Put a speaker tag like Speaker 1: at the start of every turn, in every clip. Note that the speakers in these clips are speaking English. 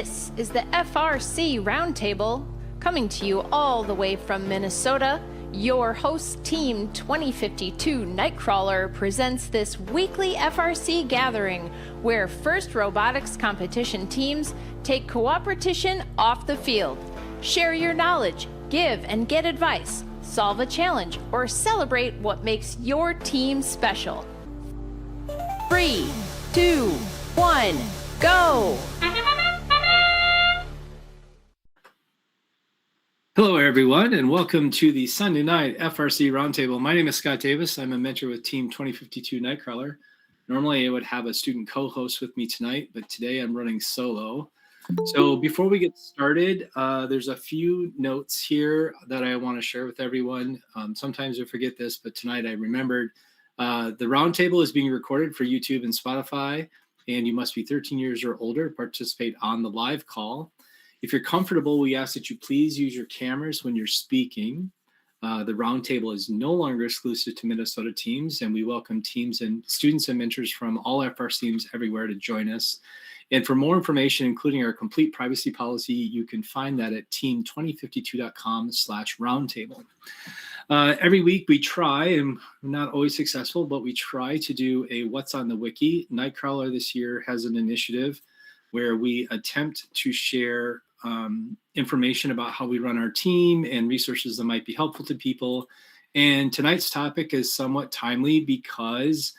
Speaker 1: This is the FRC Roundtable, coming to you all the way from Minnesota. Your host team 2052 Nightcrawler presents this weekly FRC gathering where FIRST robotics competition teams take cooperation off the field. Share your knowledge, give and get advice, solve a challenge, or celebrate what makes your team special. 3, 2, 1, go!
Speaker 2: Hello, everyone, and welcome to the Sunday night FRC Roundtable. My name is Scott Davis. I'm a mentor with Team 2052 Nightcrawler. Normally, I would have a student co-host with me tonight, but today I'm running solo. So before we get started, there's a few notes here that I want to share with everyone. Sometimes I forget this, but tonight I remembered. The Roundtable is being recorded for YouTube and Spotify, and you must be 13 years or older to participate on the live call. If you're comfortable, we ask that you please use your cameras when you're speaking. The Roundtable is no longer exclusive to Minnesota teams, and we welcome teams and students and mentors from all FRC teams everywhere to join us. And for more information, including our complete privacy policy, you can find that at team2052.com/roundtable. Every week we try, and we're not always successful, but we try to do a What's on the Wiki. Nightcrawler this year has an initiative where we attempt to share information about how we run our team and resources that might be helpful to people. And tonight's topic is somewhat timely because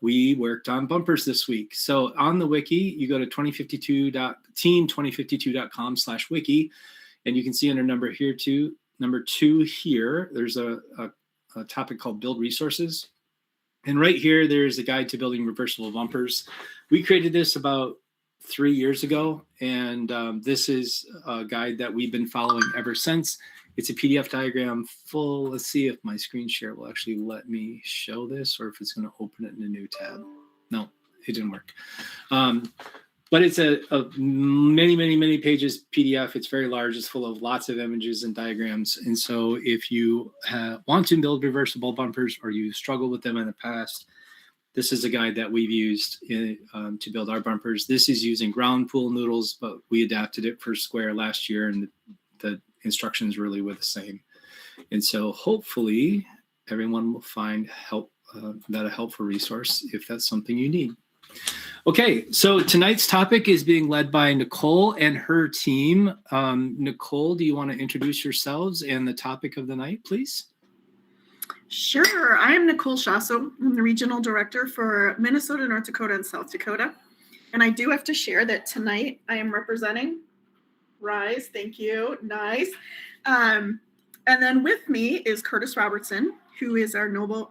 Speaker 2: we worked on bumpers this week. So on the wiki, you go to team2052.com/wiki, and you can see under number 2 here, there's a topic called Build Resources. And right here, there's a guide to building reversible bumpers. We created this about 3 years ago, and this is a guide that we've been following ever since. It's a PDF diagram full. Let's see if my screen share will actually let me show this or if it's going to open it in a new tab. No, it didn't work. But it's a many pages PDF. It's very large. It's full of lots of images and diagrams. And so if you want to build reversible bumpers or you struggle with them in the past, this is a guide that we've used to build our bumpers. This is using ground pool noodles, but we adapted it for Square last year, and the instructions really were the same. And so hopefully everyone will find that a helpful resource if that's something you need. Okay, so tonight's topic is being led by Nicole and her team. Nicole, do you want to introduce yourselves and the topic of the night, please?
Speaker 3: Sure. I'm Nicole Shasso. I'm the regional director for Minnesota, North Dakota, and South Dakota. And I do have to share that tonight I am representing Rise. Thank you. Nice. And then with me is Curtis Robertson, who is our new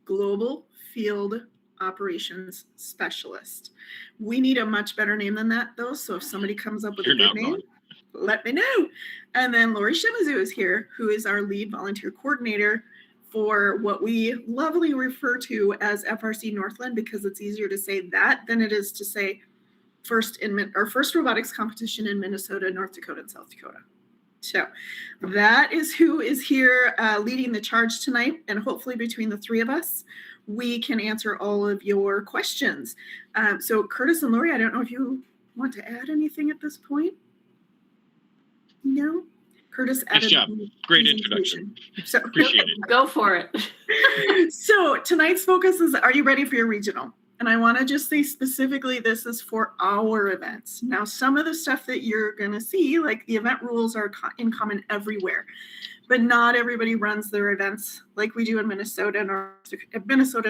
Speaker 3: global field operations specialist. We need a much better name than that, though. So if somebody comes up with a good name, let me know. And then Lori Shimizu is here, who is our lead volunteer coordinator for what we lovingly refer to as FRC Northland, because it's easier to say that than it is to say first robotics competition in Minnesota, North Dakota, and South Dakota. So that is who is here leading the charge tonight. And hopefully between the three of us, we can answer all of your questions. So Curtis and Lori, I don't know if you want to add anything at this point. No? Curtis added.
Speaker 4: Nice job. Great introduction.
Speaker 3: So
Speaker 4: appreciate it.
Speaker 1: Go for it.
Speaker 3: So tonight's focus is, are you ready for your regional? And I want to just say specifically, this is for our events. Now, some of the stuff that you're going to see, like the event rules are in common everywhere, but not everybody runs their events like we do in Minnesota and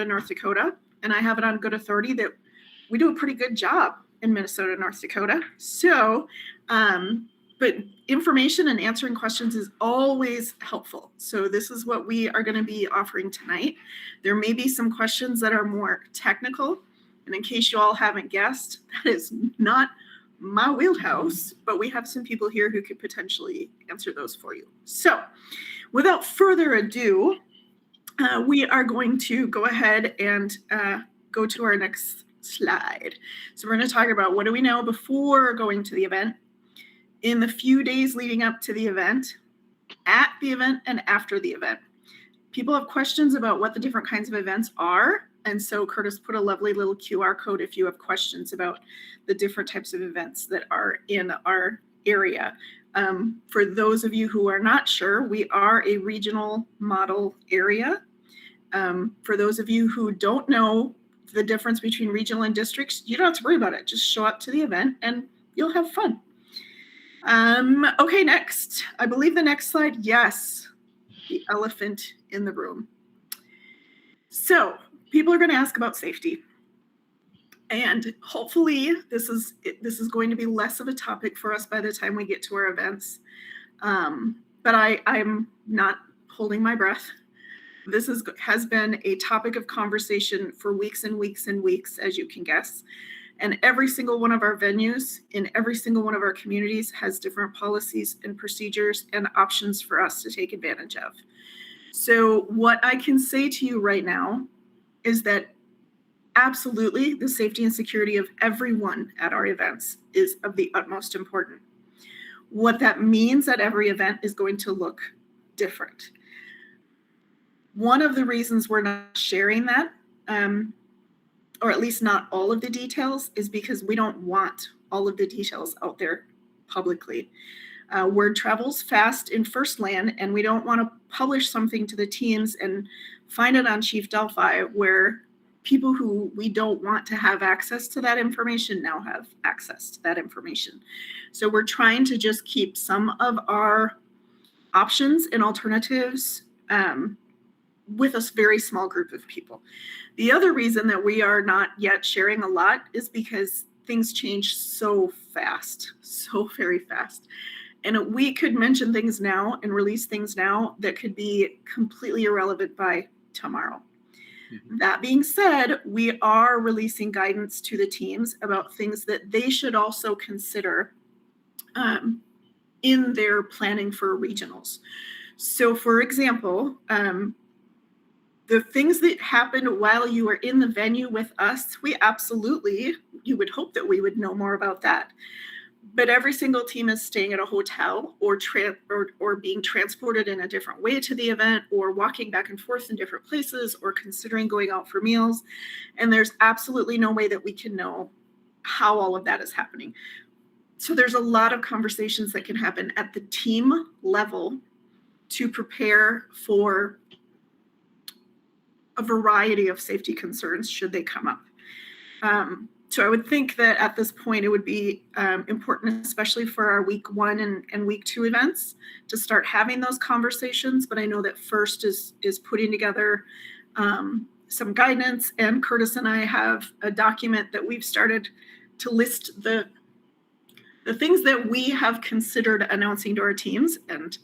Speaker 3: North Dakota. And I have it on good authority that we do a pretty good job in Minnesota and North Dakota. So, but information and answering questions is always helpful. So this is what we are going to be offering tonight. There may be some questions that are more technical. And in case you all haven't guessed, that is not my wheelhouse, but we have some people here who could potentially answer those for you. So without further ado, we are going to go ahead and go to our next slide. So we're going to talk about what do we know before going to the event, in the few days leading up to the event, at the event, and after the event. People have questions about what the different kinds of events are And so Curtis put a lovely little QR code if you have questions about the different types of events that are in our area. For those of you who are not sure, we are a regional model area. For those of you who don't know the difference between regional and districts, you don't have to worry about it. Just show up to the event and you'll have fun. Okay, next. I believe the next slide. Yes, the elephant in the room. So people are going to ask about safety. And hopefully this is going to be less of a topic for us by the time we get to our events. But I'm not holding my breath. This has been a topic of conversation for weeks and weeks and weeks, as you can guess. And every single one of our venues in every single one of our communities has different policies and procedures and options for us to take advantage of. So what I can say to you right now is that absolutely the safety and security of everyone at our events is of the utmost importance. What that means at every event is going to look different. One of the reasons we're not sharing that, or at least not all of the details, is because we don't want all of the details out there publicly. Word travels fast in First Land, and we don't want to publish something to the teams and find it on Chief Delphi where people who we don't want to have access to that information now have access to that information. So we're trying to just keep some of our options and alternatives with a very small group of people. The other reason that we are not yet sharing a lot is because things change so fast, so very fast. And we could mention things now and release things now that could be completely irrelevant by tomorrow. Mm-hmm. That being said, we are releasing guidance to the teams about things that they should also consider in their planning for regionals. So for example, the things that happened while you were in the venue with us, you would hope that we would know more about that. But every single team is staying at a hotel or being transported in a different way to the event, or walking back and forth in different places, or considering going out for meals. And there's absolutely no way that we can know how all of that is happening. So there's a lot of conversations that can happen at the team level to prepare for a variety of safety concerns should they come up. So I would think that at this point it would be important, especially for our week 1 and week 2 events, to start having those conversations. But I know that First is putting together some guidance, and Curtis and I have a document that we've started to list the things that we have considered announcing to our teams, and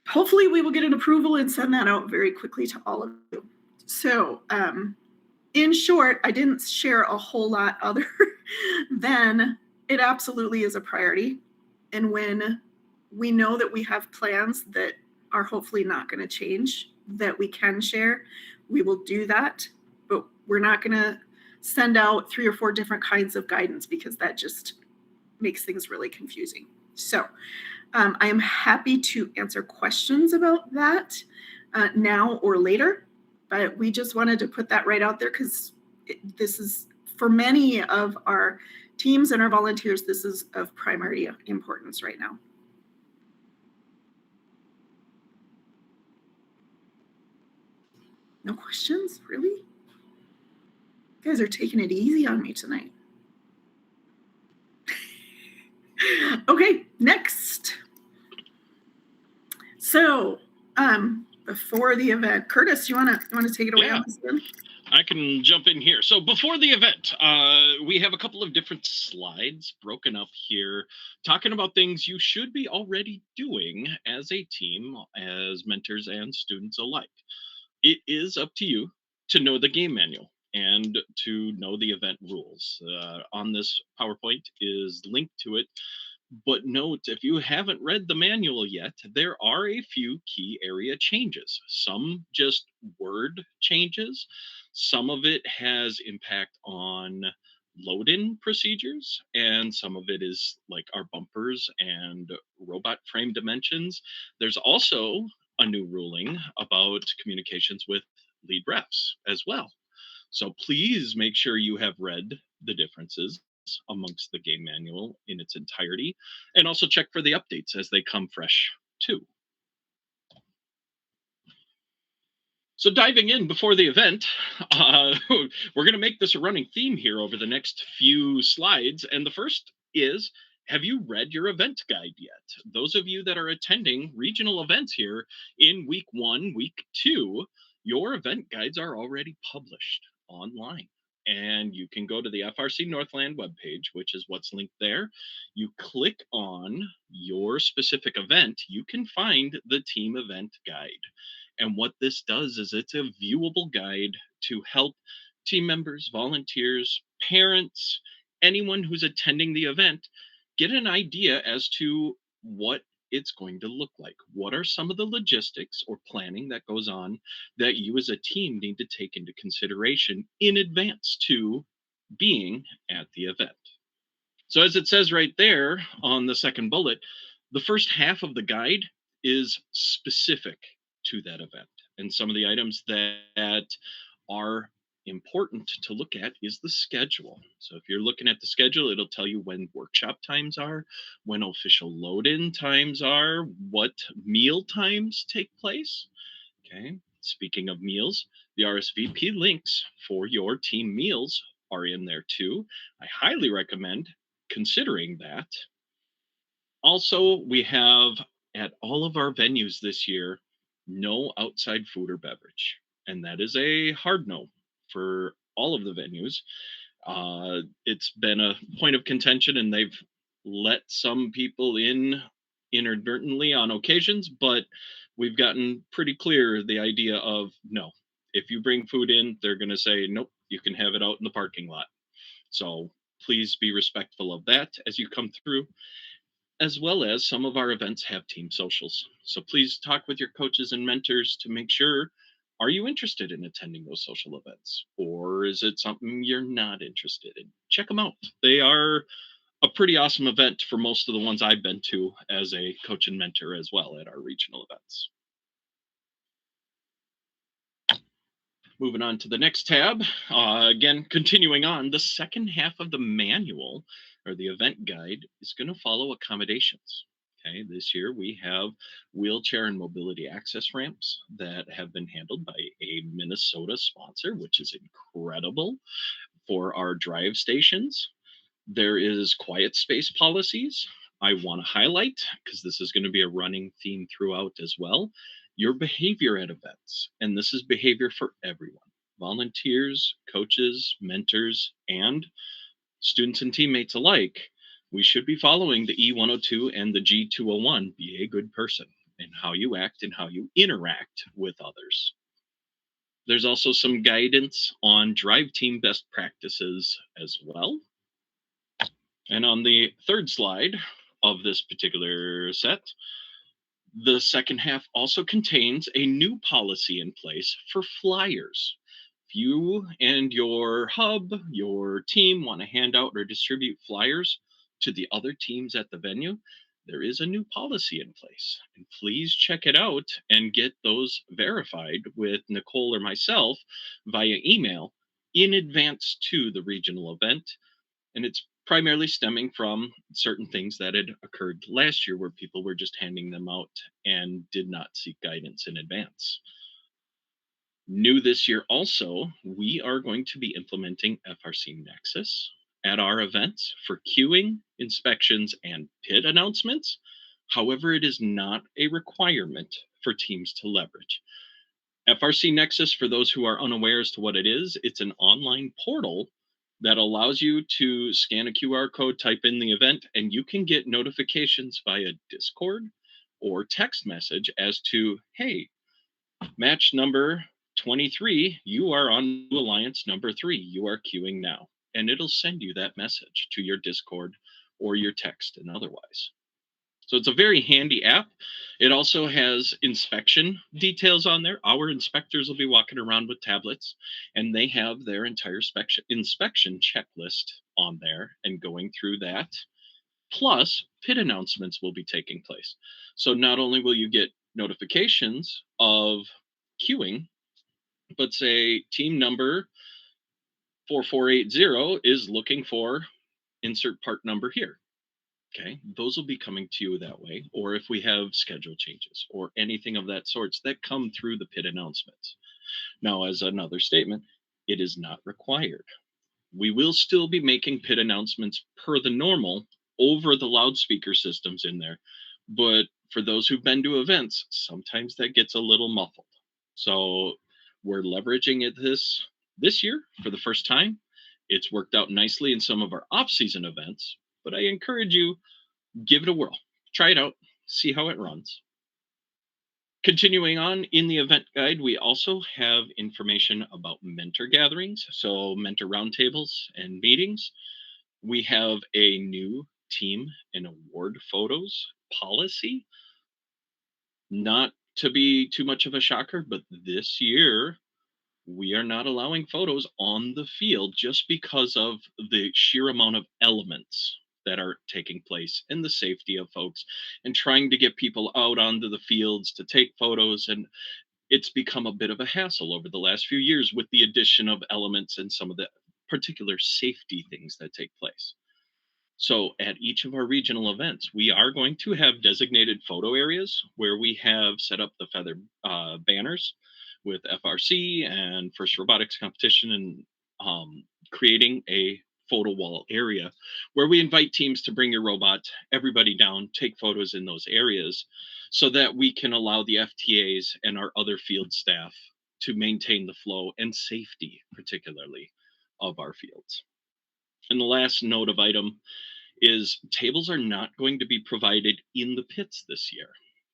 Speaker 3: hopefully we will get an approval and send that out very quickly to all of you. So in short, I didn't share a whole lot other than it absolutely is a priority. And when we know that we have plans that are hopefully not going to change, that we can share, we will do that. But we're not going to send out 3 or 4 different kinds of guidance, because that just makes things really confusing. So I am happy to answer questions about that now or later. But we just wanted to put that right out there, because this is, for many of our teams and our volunteers, this is of primary importance right now. No questions? Really? You guys are taking it easy on me tonight. Okay, next. So, before the event, Curtis, you wanna take it away on this one?
Speaker 4: I can jump in here. So before the event, we have a couple of different slides broken up here, talking about things you should be already doing as a team, as mentors and students alike. It is up to you to know the game manual and to know the event rules. On this PowerPoint is linked to it. But note, if you haven't read the manual yet, there are a few key area changes. Some just word changes. Some of it has impact on load-in procedures, and some of it is like our bumpers and robot frame dimensions. There's also a new ruling about communications with lead refs as well. So please make sure you have read the differences amongst the game manual in its entirety, and also check for the updates as they come fresh too. So diving in before the event, we're going to make this a running theme here over the next few slides. And the first is, have you read your event guide yet? Those of you that are attending regional events here in week 1, week 2, your event guides are already published online. And you can go to the FRC Northland webpage, which is what's linked there. You click on your specific event, you can find the team event guide. And what this does is it's a viewable guide to help team members, volunteers, parents, anyone who's attending the event get an idea as to what it's going to look like. What are some of the logistics or planning that goes on that you as a team need to take into consideration in advance to being at the event? So as it says right there on the second bullet, the first half of the guide is specific to that event. And some of the items that are important to look at is the schedule. So if you're looking at the schedule, it'll tell you when workshop times are, when official load-in times are, what meal times take place. Okay. Speaking of meals, the RSVP links for your team meals are in there too. I highly recommend considering that. Also, we have at all of our venues this year, no outside food or beverage. And that is a hard no for all of the venues. It's been a point of contention, and they've let some people in inadvertently on occasions, but we've gotten pretty clear the idea of no. If you bring food in, they're going to say, nope, you can have it out in the parking lot. So please be respectful of that as you come through, as well as some of our events have team socials. So please talk with your coaches and mentors to make sure, are you interested in attending those social events? Or is it something you're not interested in? Check them out. They are a pretty awesome event for most of the ones I've been to as a coach and mentor as well at our regional events. Moving on to the next tab, again, continuing on, the second half of the manual or the event guide is going to follow accommodations. Okay, this year we have wheelchair and mobility access ramps that have been handled by a Minnesota sponsor, which is incredible for our drive stations. There is quiet space policies. I want to highlight, because this is going to be a running theme throughout as well, your behavior at events. And this is behavior for everyone, volunteers, coaches, mentors, and students and teammates alike. We should be following the E102 and the G201, be a good person, and how you act and how you interact with others. There's also some guidance on drive team best practices as well. And on the third slide of this particular set, the second half also contains a new policy in place for flyers. If you and your hub, your team want to hand out or distribute flyers to the other teams at the venue, there is a new policy in place. And please check it out and get those verified with Nicole or myself via email in advance to the regional event. And it's primarily stemming from certain things that had occurred last year where people were just handing them out and did not seek guidance in advance. New this year also, we are going to be implementing FRC Nexus at our events for queuing, inspections, and pit announcements. However, it is not a requirement for teams to leverage. FRC Nexus, for those who are unaware as to what it is, it's an online portal that allows you to scan a QR code, type in the event, and you can get notifications via Discord or text message as to, hey, match number 23, you are on Alliance number 3, you are queuing now. And it'll send you that message to your Discord or your text and otherwise. So it's a very handy app. It also has inspection details on there. Our inspectors will be walking around with tablets, and they have their entire inspection checklist on there and going through that. Plus, pit announcements will be taking place. So not only will you get notifications of queuing, but say team number 4480 is looking for insert part number here. Okay, those will be coming to you that way. Or if we have schedule changes or anything of that sorts that come through the pit announcements. Now, as another statement, it is not required. We will still be making pit announcements per the normal over the loudspeaker systems in there. But for those who've been to events, sometimes that gets a little muffled. So we're leveraging it this year for the first time. It's worked out nicely in some of our off-season events, but I encourage you, give it a whirl. Try it out, see how it runs. Continuing on in the event guide, we also have information about mentor gatherings, so mentor roundtables and meetings. We have a new team and award photos policy. Not to be too much of a shocker, but this year we are not allowing photos on the field just because of the sheer amount of elements that are taking place and the safety of folks and trying to get people out onto the fields to take photos. And it's become a bit of a hassle over the last few years with the addition of elements and some of the particular safety things that take place. So at each of our regional events, we are going to have designated photo areas where we have set up the feather banners with FRC and First Robotics Competition, and creating a photo wall area where we invite teams to bring your robot, everybody down, take photos in those areas so that we can allow the FTAs and our other field staff to maintain the flow and safety, particularly, of our fields. And the last note of item is tables are not going to be provided in the pits this year.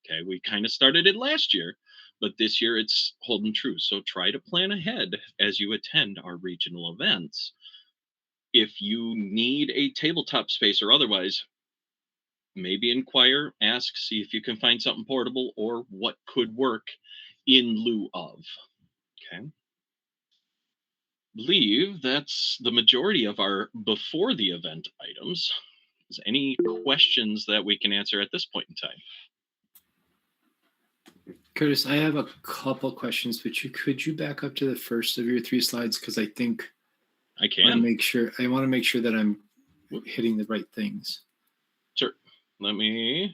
Speaker 4: Okay, we kind of started it last year, but this year it's holding true. So try to plan ahead as you attend our regional events. If you need a tabletop space or otherwise, maybe inquire, ask, see if you can find something portable or what could work in lieu of. Okay. Believe that's the majority of our before the event items. Is any questions that we can answer at this point in time?
Speaker 2: Curtis, I have a couple questions, but could you back up to the first of your 3 slides? Because I think
Speaker 4: I can.
Speaker 2: I want to make sure that I'm hitting the right things.
Speaker 4: Sure. The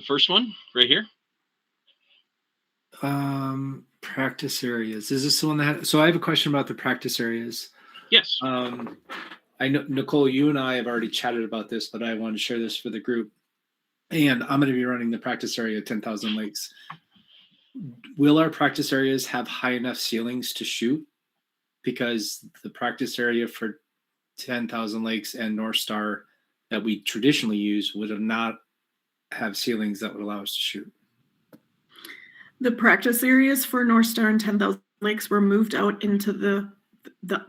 Speaker 4: first one right here.
Speaker 2: Practice areas. Is this the one that so I have a question about the practice areas.
Speaker 4: Yes.
Speaker 2: I know, Nicole, you and I have already chatted about this, but I want to share this for the group. And I'm going to be running the practice area at 10,000 Lakes. Will our practice areas have high enough ceilings to shoot? Because the practice area for 10,000 Lakes and North Star that we traditionally use would not have ceilings that would allow us to shoot.
Speaker 3: The practice areas for North Star and 10,000 Lakes were moved out into the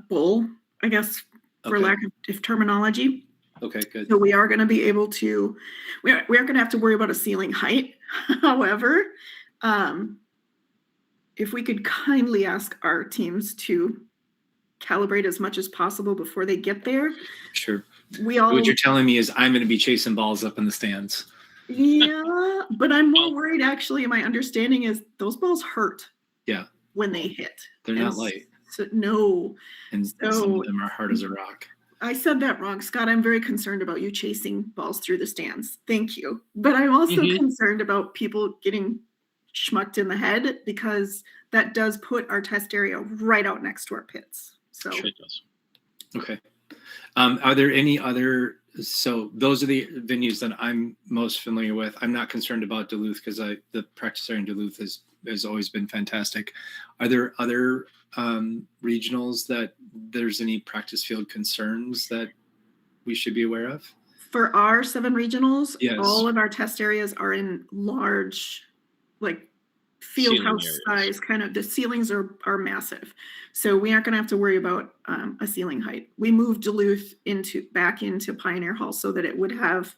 Speaker 3: bowl, I guess, for lack of terminology.
Speaker 2: Okay, good.
Speaker 3: So we are going to be able to, we aren't going to have to worry about a ceiling height. However, if we could kindly ask our teams to calibrate as much as possible before they get there.
Speaker 2: Sure. What you're telling me is I'm going to be chasing balls up in the stands.
Speaker 3: Yeah, but I'm more worried, actually. My understanding is those balls hurt.
Speaker 2: Yeah.
Speaker 3: When they hit.
Speaker 2: They're not light.
Speaker 3: So, no.
Speaker 2: And some of them are hard as a rock.
Speaker 3: I said that wrong, Scott. I'm very concerned about you chasing balls through the stands. Thank you. But I'm also concerned about people getting schmucked in the head, because that does put our test area right out next to our pits. So
Speaker 4: it does.
Speaker 2: Okay. Are there any other? So those are the venues that I'm most familiar with. I'm not concerned about Duluth because the practice area in Duluth has always been fantastic. Are there other regionals that there's any practice field concerns that we should be aware of?
Speaker 3: For our 7 regionals,
Speaker 2: yes,
Speaker 3: all of our test areas are in large, like field house size, kind of. The ceilings are massive. So we aren't going to have to worry about a ceiling height. We moved Duluth back into Pioneer Hall so that it would have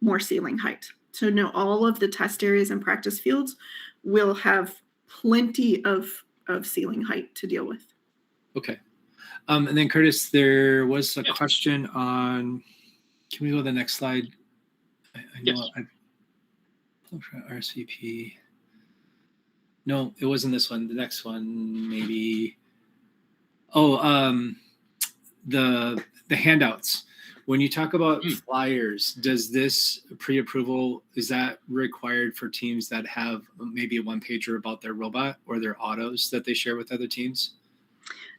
Speaker 3: more ceiling height. So no, all of the test areas and practice fields will have plenty of ceiling height to deal with.
Speaker 2: Okay. And then Curtis, there was a question on, can we go to the next slide? I know RSVP. No, it wasn't this one. The next one, maybe. Oh, the handouts. When you talk about flyers, does this pre-approval, is that required for teams that have maybe a one-pager about their robot or their autos that they share with other teams?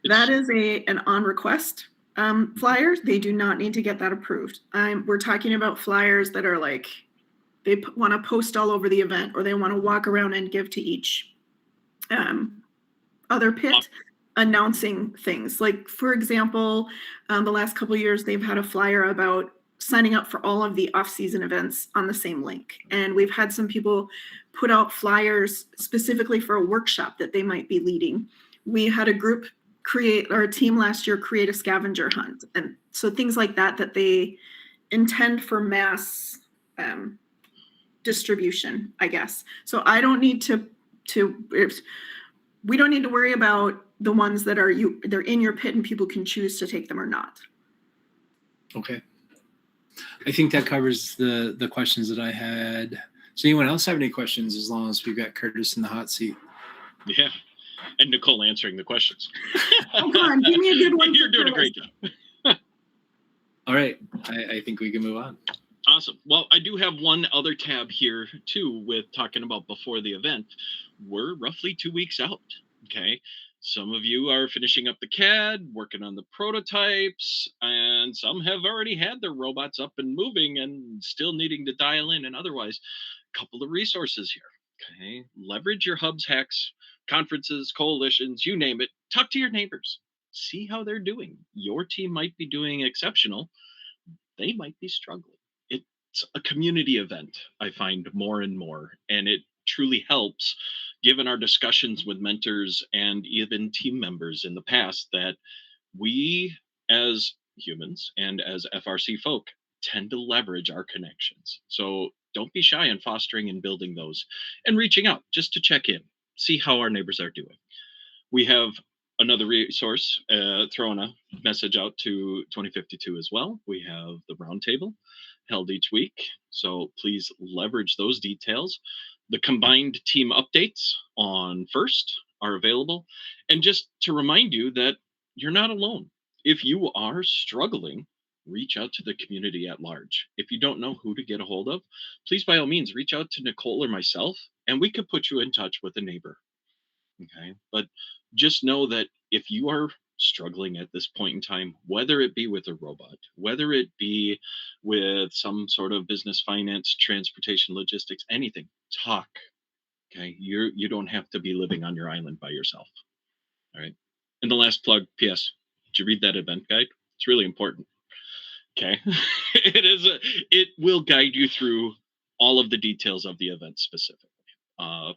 Speaker 3: That is an on request flyer. They do not need to get that approved. We're talking about flyers that are like they want to post all over the event, or they want to walk around and give to each other pit announcing things. Like, for example, the last couple of years, they've had a flyer about signing up for all of the off-season events on the same link. And we've had some people put out flyers specifically for a workshop that they might be leading. We had a group a team last year create a scavenger hunt. And so things like that they intend for mass distribution, I guess. So I don't need we don't need to worry about the ones that they're in your pit and people can choose to take them or not.
Speaker 2: Okay. I think that covers the questions that I had. Does anyone else have any questions, as long as we've got Curtis in the hot seat?
Speaker 4: Yeah. And Nicole answering the questions.
Speaker 3: Oh, come on, give me a good one.
Speaker 4: You're doing a great job.
Speaker 2: All right. I think we can move on.
Speaker 4: Awesome. Well, I do have one other tab here, too, with talking about before the event. We're roughly 2 weeks out. Okay. Some of you are finishing up the CAD, working on the prototypes, and some have already had their robots up and moving and still needing to dial in. And otherwise, a couple of resources here. Okay. Leverage your hubs, hacks, conferences, coalitions, you name it. Talk to your neighbors. See how they're doing. Your team might be doing exceptional. They might be struggling. It's a community event, I find, more and more, and it truly helps, given our discussions with mentors and even team members in the past, that we as humans and as FRC folk tend to leverage our connections. So don't be shy in fostering and building those and reaching out just to check in, see how our neighbors are doing. We have another resource, throwing a message out to 2052 as well. We have the Roundtable held each week, so please leverage those details. The combined team updates on First are available. And just to remind you that you're not alone. If you are struggling, reach out to the community at large. If you don't know who to get a hold of, please, by all means, reach out to Nicole or myself, and we could put you in touch with a neighbor. Okay. But just know that if you are struggling at this point in time, whether it be with a robot, whether it be with some sort of business, finance, transportation, logistics, anything, talk. Okay. You don't have to be living on your island by yourself. All right. And the last plug, PS, did you read that event guide? It's really important. Okay. It will guide you through all of the details of the event specifically.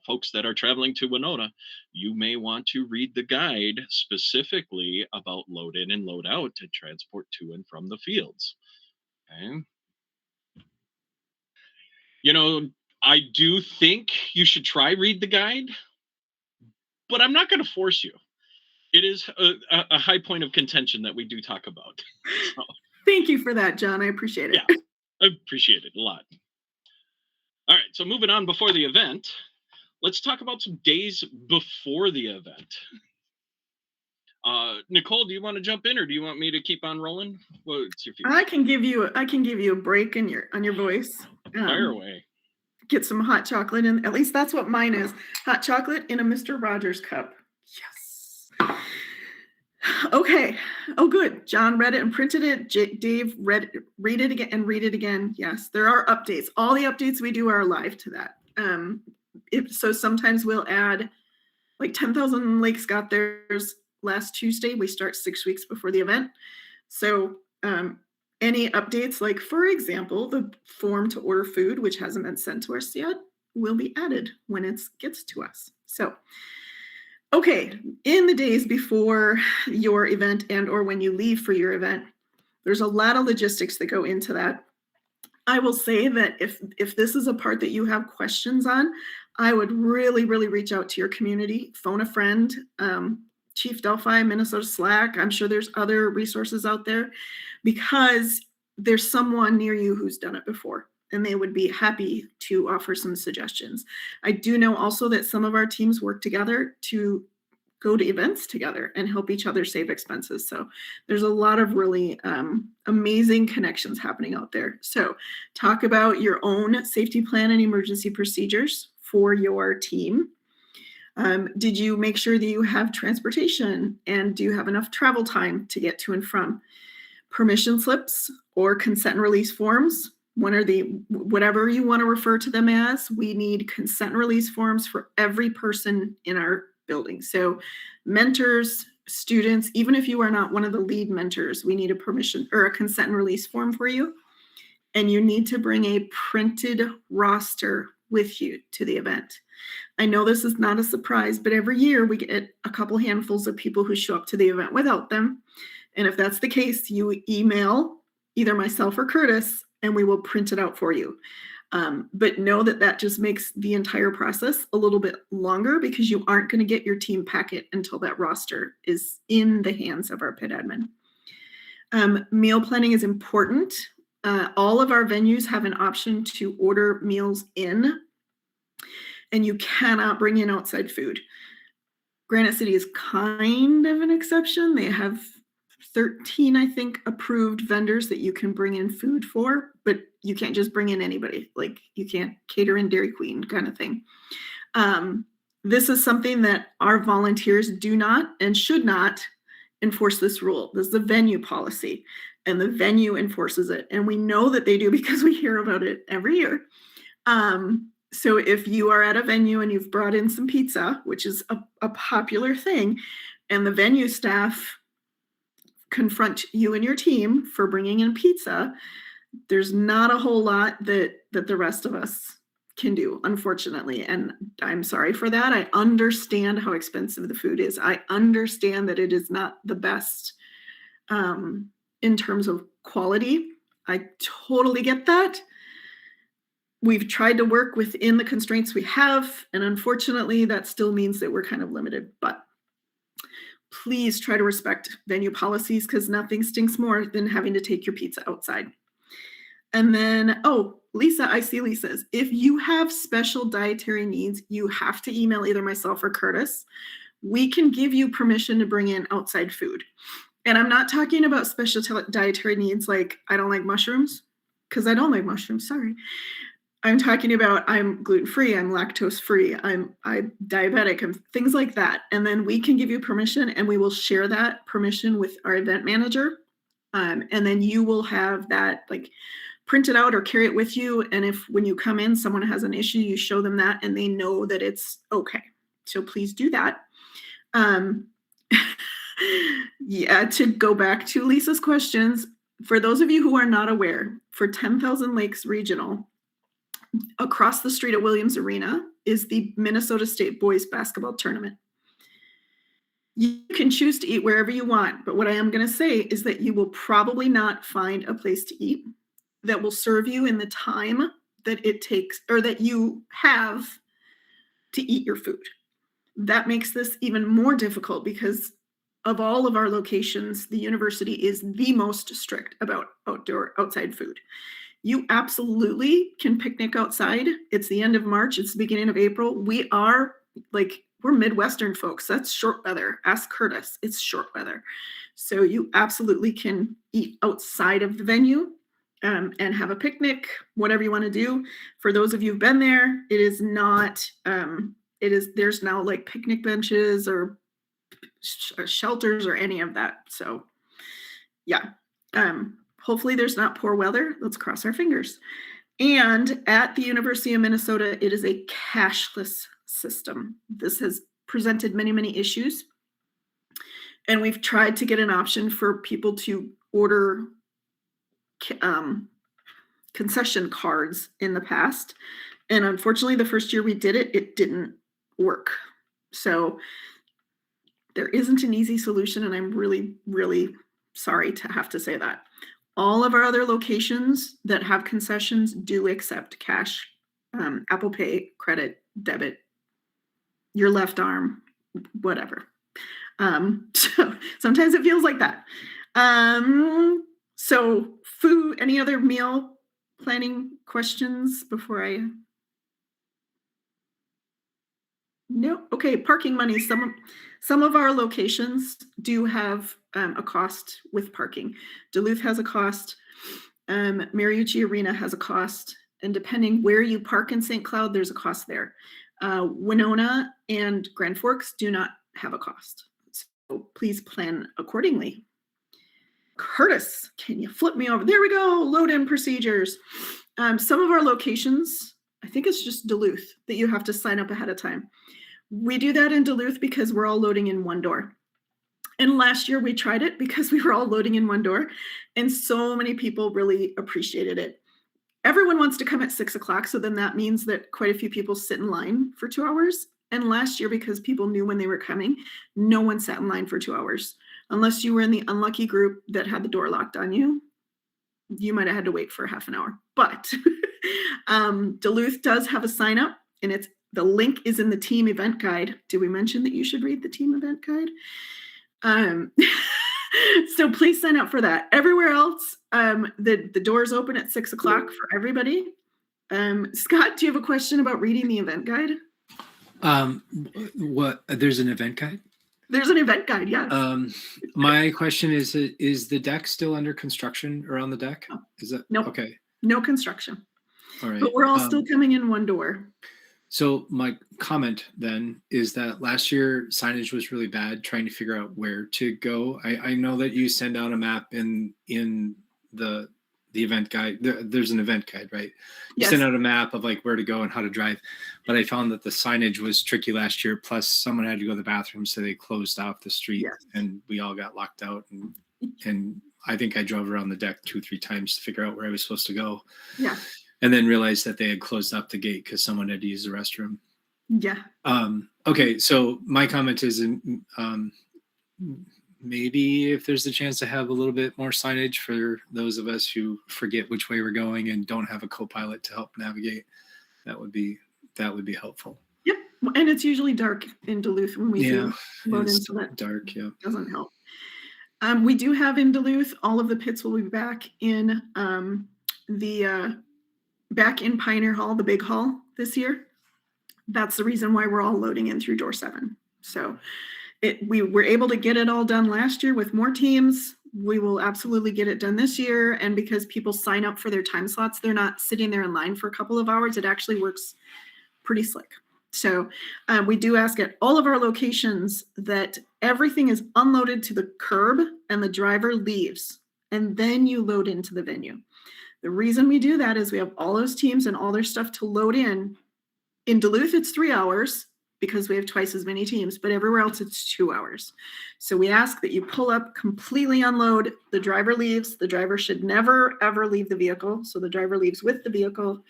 Speaker 4: Folks that are traveling to Winona, you may want to read the guide specifically about load in and load out to transport to and from the fields. Okay. I do think you should try read the guide, but I'm not going to force you. It is a high point of contention that we do talk about. So,
Speaker 3: thank you for that, John. I appreciate it.
Speaker 4: Yeah, I appreciate it a lot. All right, so moving on before the event, let's talk about some days before the event. Nicole, do you want to jump in, or do you want me to keep on rolling? What's your feedback?
Speaker 3: I can give you a break on your voice.
Speaker 4: Fire away.
Speaker 3: Get some hot chocolate in. At least that's what mine is. Hot chocolate in a Mr. Rogers cup. Yes. Okay. Oh, good. John read it and printed it. Dave read it again and read it again. Yes, there are updates. All the updates we do are live to that. So sometimes we'll add, like 10,000 Lakes got theirs last Tuesday. We start 6 weeks before the event. So any updates, like for example, the form to order food, which hasn't been sent to us yet, will be added when it gets to us. So, okay, in the days before your event and or when you leave for your event, there's a lot of logistics that go into that. I will say that if this is a part that you have questions on, I would really, really reach out to your community, phone a friend, Chief Delphi, Minnesota Slack. I'm sure there's other resources out there because there's someone near you who's done it before. and they would be happy to offer some suggestions. I do know also that some of our teams work together to go to events together and help each other save expenses. So there's a lot of really amazing connections happening out there. So talk about your own safety plan and emergency procedures for your team. Did you make sure that you have transportation, and do you have enough travel time to get to and from? Permission slips or consent and release forms, whatever you want to refer to them as, we need consent and release forms for every person in our building. So mentors, students, even if you are not one of the lead mentors, we need a permission or a consent and release form for you. And you need to bring a printed roster with you to the event. I know this is not a surprise, but every year we get a couple handfuls of people who show up to the event without them. And if that's the case, you email either myself or Curtis, and we will print it out for you. But know that just makes the entire process a little bit longer, because you aren't going to get your team packet until that roster is in the hands of our pit admin. Meal planning is important. All of our venues have an option to order meals in, and you cannot bring in outside food. Granite City is kind of an exception. They have 13, I think, approved vendors that you can bring in food for, but you can't just bring in anybody. Like, you can't cater in Dairy Queen kind of thing. This is something that our volunteers do not and should not enforce this rule. This is a venue policy, and the venue enforces it. And we know that they do because we hear about it every year. So if you are at a venue and you've brought in some pizza, which is a popular thing, and the venue staff confront you and your team for bringing in pizza, there's not a whole lot that the rest of us can do, unfortunately. And I'm sorry for that. I understand how expensive the food is. I understand that it is not the best in terms of quality. I totally get that. We've tried to work within the constraints we have, and unfortunately, that still means that we're kind of limited. But please try to respect venue policies, because nothing stinks more than having to take your pizza outside. And then, Lisa, I see Lisa's. If you have special dietary needs, you have to email either myself or Curtis. We can give you permission to bring in outside food. And I'm not talking about special dietary needs like I don't like mushrooms, because I don't like mushrooms, sorry. I'm talking about I'm gluten-free, I'm lactose-free, I'm diabetic, and things like that. And then we can give you permission, and we will share that permission with our event manager. And then you will have that like printed out or carry it with you. And if when you come in, someone has an issue, you show them that and they know that it's okay. So please do that. Yeah, to go back to Lisa's questions, for those of you who are not aware, for 10,000 Lakes Regional, across the street at Williams Arena is the Minnesota State Boys Basketball Tournament. You can choose to eat wherever you want, but what I am going to say is that you will probably not find a place to eat that will serve you in the time that it takes, or that you have to eat your food. That makes this even more difficult, because of all of our locations, the university is the most strict about outside food. You absolutely can picnic outside. It's the end of March. It's the beginning of April. We're Midwestern folks. That's short weather. Ask Curtis. It's short weather. So you absolutely can eat outside of the venue and have a picnic, whatever you want to do. For those of you who've been there, it is not, there's now like picnic benches or shelters or any of that. So yeah. Hopefully there's not poor weather. Let's cross our fingers. And at the University of Minnesota, it is a cashless system. This has presented many, many issues. And we've tried to get an option for people to order concession cards in the past. And unfortunately, the first year we did it, it didn't work. So there isn't an easy solution. And I'm really, really sorry to have to say that. All of our other locations that have concessions do accept cash, Apple Pay, credit, debit, your left arm, whatever. So sometimes it feels like that. So food, any other meal planning questions before I? No. Okay. Parking money. Some of our locations do have a cost with parking. Duluth has a cost. Mariucci Arena has a cost, and depending where you park in St. Cloud, there's a cost there. Winona and Grand Forks do not have a cost, so please plan accordingly. Curtis, can you flip me over? There we go. Load in procedures. Some of our locations, I think it's just Duluth that you have to sign up ahead of time. We do that in Duluth because we're all loading in one door. And last year we tried it because we were all loading in one door, and so many people really appreciated it. Everyone wants to come at 6 o'clock, so then that means that quite a few people sit in line for 2 hours. And last year, because people knew when they were coming, no one sat in line for 2 hours. Unless you were in the unlucky group that had the door locked on you, you might have had to wait for half an hour. But Duluth does have a sign up, and the link is in the team event guide. Did we mention that you should read the team event guide? So please sign up for that. Everywhere else, the doors open at 6 o'clock for everybody. Scott, do you have a question about reading the event guide?
Speaker 2: There's an event guide?
Speaker 3: There's an event guide, yeah.
Speaker 2: My question is the deck still under construction around the deck?
Speaker 3: No.
Speaker 2: Is that
Speaker 3: Nope.
Speaker 2: okay?
Speaker 3: No construction.
Speaker 2: All right.
Speaker 3: But we're all still coming in one door.
Speaker 2: So my comment then is that last year signage was really bad trying to figure out where to go. I know that you send out a map in the event guide. There's an event guide, right? You
Speaker 3: Yes.
Speaker 2: send out a map of like where to go and how to drive. But I found that the signage was tricky last year. Plus someone had to go to the bathroom, so they closed off the street.
Speaker 3: Yes.
Speaker 2: And we all got locked out. And I think I drove around the deck 2-3 times to figure out where I was supposed to go.
Speaker 3: Yeah.
Speaker 2: And then realized that they had closed up the gate because someone had to use the restroom.
Speaker 3: Yeah.
Speaker 2: Okay, so my comment is maybe if there's a chance to have a little bit more signage for those of us who forget which way we're going and don't have a co-pilot to help navigate, that would be helpful.
Speaker 3: Yep. And it's usually dark in Duluth when we do load
Speaker 2: it's
Speaker 3: into that.
Speaker 2: dark, yeah.
Speaker 3: Doesn't help. We do have in Duluth, all of the pits will be back in back in Pioneer Hall, the big hall this year. That's the reason why we're all loading in through door 7. So we were able to get it all done last year with more teams. We will absolutely get it done this year. And because people sign up for their time slots, they're not sitting there in line for a couple of hours. It actually works pretty slick. So we do ask at all of our locations that everything is unloaded to the curb and the driver leaves, and then you load into the venue. The reason we do that is we have all those teams and all their stuff to load in. In Duluth, it's 3 hours because we have twice as many teams, but everywhere else it's 2 hours. So we ask that you pull up, completely unload, the driver leaves. The driver should never, ever leave the vehicle. So the driver leaves with the vehicle,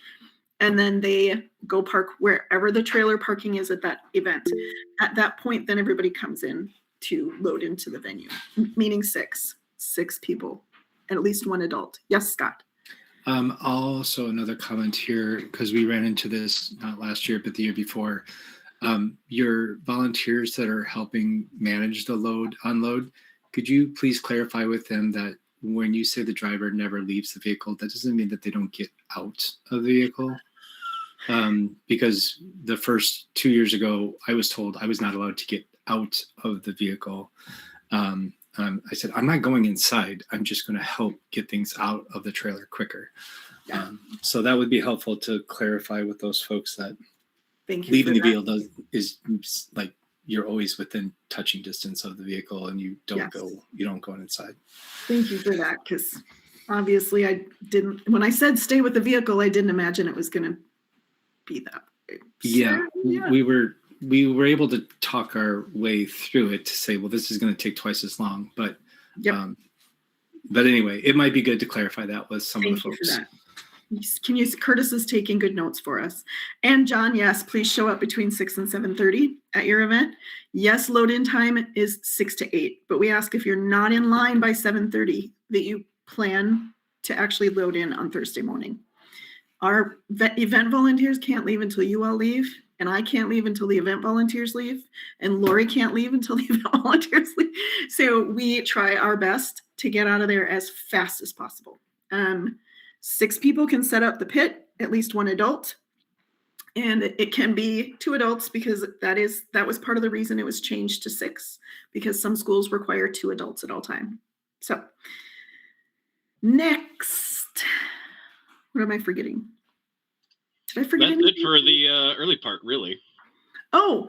Speaker 3: and then they go park wherever the trailer parking is at that event. At that point, then everybody comes in to load into the venue, meaning six people, and at least one adult. Yes, Scott.
Speaker 2: Also another comment here, because we ran into this not last year, but the year before. Your volunteers that are helping manage the unload, could you please clarify with them that when you say the driver never leaves the vehicle, that doesn't mean that they don't get out of the vehicle? Because the first 2 years ago, I was told I was not allowed to get out of the vehicle. I said, I'm not going inside. I'm just going to help get things out of the trailer quicker. So that would be helpful to clarify with those folks that
Speaker 3: Thank you.
Speaker 2: leaving the vehicle is like you're always within touching distance of the vehicle, and you don't go inside.
Speaker 3: Thank you for that, because obviously when I said stay with the vehicle, I didn't imagine it was going to be that way.
Speaker 2: So, we were able to talk our way through it to say, well, this is going to take twice as long, but anyway, it might be good to clarify that with some of the folks.
Speaker 3: Thank you for that. Curtis is taking good notes for us. And John, yes, please show up between 6 and 7:30 at your event. Yes, load-in time is 6 to 8, but we ask if you're not in line by 7:30 that you plan to actually load in on Thursday morning. Our event volunteers can't leave until you all leave, and I can't leave until the event volunteers leave, and Lori can't leave until the event volunteers leave. So we try our best to get out of there as fast as possible. 6 people can set up the pit, at least 1 adult. And it can be 2 adults because that was part of the reason it was changed to 6, because some schools require 2 adults at all time. So next, what am I forgetting? Did I forget
Speaker 4: That's
Speaker 3: anything?
Speaker 4: it for the early part, really.
Speaker 3: Oh,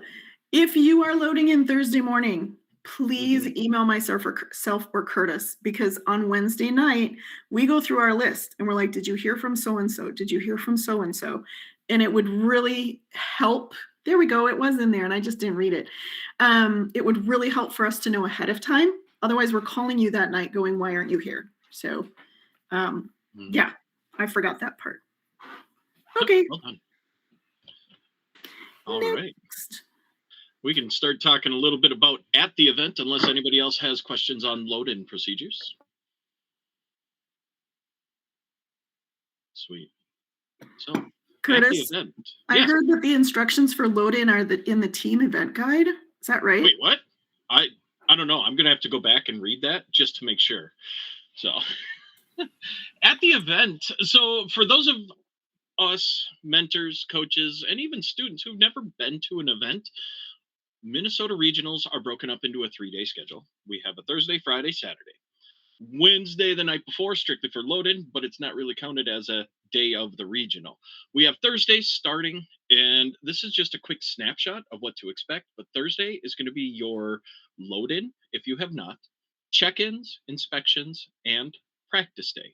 Speaker 3: if you are loading in Thursday morning, please email myself or Curtis, because on Wednesday night, we go through our list and we're like, did you hear from so-and-so? Did you hear from so-and-so? And it would really help. There we go. It was in there and I just didn't read it. It would really help for us to know ahead of time. Otherwise, we're calling you that night going, why aren't you here? So, yeah, I forgot that part. Okay.
Speaker 4: Well done. All right. We can start talking a little bit about at the event, unless anybody else has questions on load-in procedures. Sweet. So,
Speaker 3: Curtis,
Speaker 4: at the event.
Speaker 3: I heard that the instructions for load-in are in the team event guide. Is that right?
Speaker 4: Wait, what? I don't know. I'm going to have to go back and read that just to make sure. So, at the event, so for those of us, mentors, coaches, and even students who've never been to an event, Minnesota regionals are broken up into a 3-day schedule. We have a Thursday, Friday, Saturday. Wednesday, the night before, strictly for load-in, but it's not really counted as a day of the regional. We have Thursday starting, and this is just a quick snapshot of what to expect, but Thursday is going to be your load-in, if you have not, check-ins, inspections, and practice day.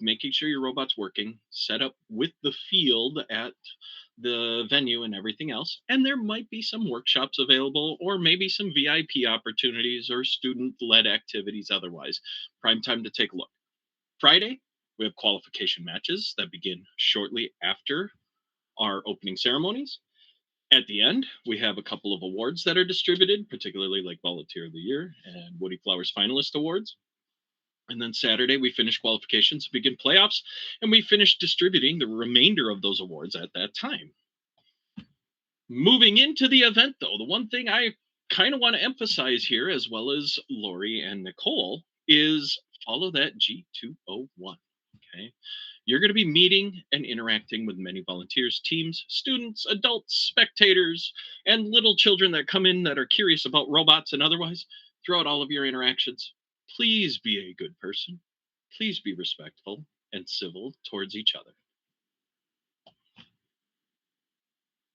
Speaker 4: Making sure your robot's working, set up with the field at the venue and everything else. And there might be some workshops available, or maybe some VIP opportunities or student-led activities otherwise. Prime time to take a look. Friday, we have qualification matches that begin shortly after our opening ceremonies. At the end, we have a couple of awards that are distributed, particularly like Volunteer of the Year and Woody Flowers Finalist Awards. And then Saturday, we finish qualifications, begin playoffs, and we finish distributing the remainder of those awards at that time. Moving into the event, though, the one thing I kind of want to emphasize here, as well as Lori and Nicole, is follow that G201. Okay. You're going to be meeting and interacting with many volunteers, teams, students, adults, spectators, and little children that come in that are curious about robots and otherwise. Throughout all of your interactions, please be a good person. Please be respectful and civil towards each other.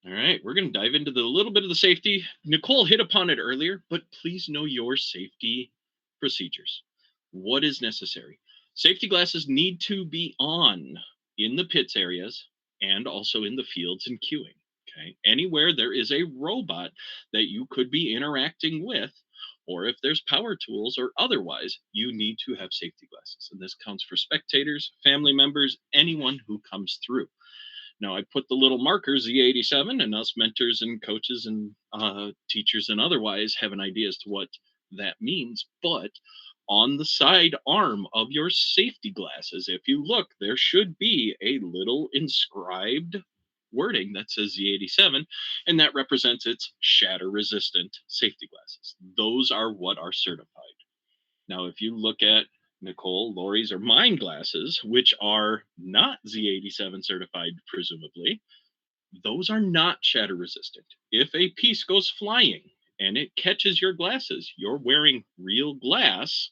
Speaker 4: All right, we're going to dive into the little bit of the safety. Nicole hit upon it earlier, but please know your safety procedures. What is necessary? Safety glasses need to be on in the pits areas and also in the fields and queuing. Okay, anywhere there is a robot that you could be interacting with, or if there's power tools or otherwise, you need to have safety glasses. And this counts for spectators, family members, anyone who comes through. Now, I put the little marker Z87, and us mentors and coaches and teachers and otherwise have an idea as to what that means. But on the side arm of your safety glasses, if you look, there should be a little inscribed wording that says Z87, and that represents its shatter-resistant safety glasses. Those are what are certified. Now, if you look at Nicole, Lori's, or mine glasses, which are not Z87 certified, presumably, those are not shatter resistant. If a piece goes flying and it catches your glasses, you're wearing real glass,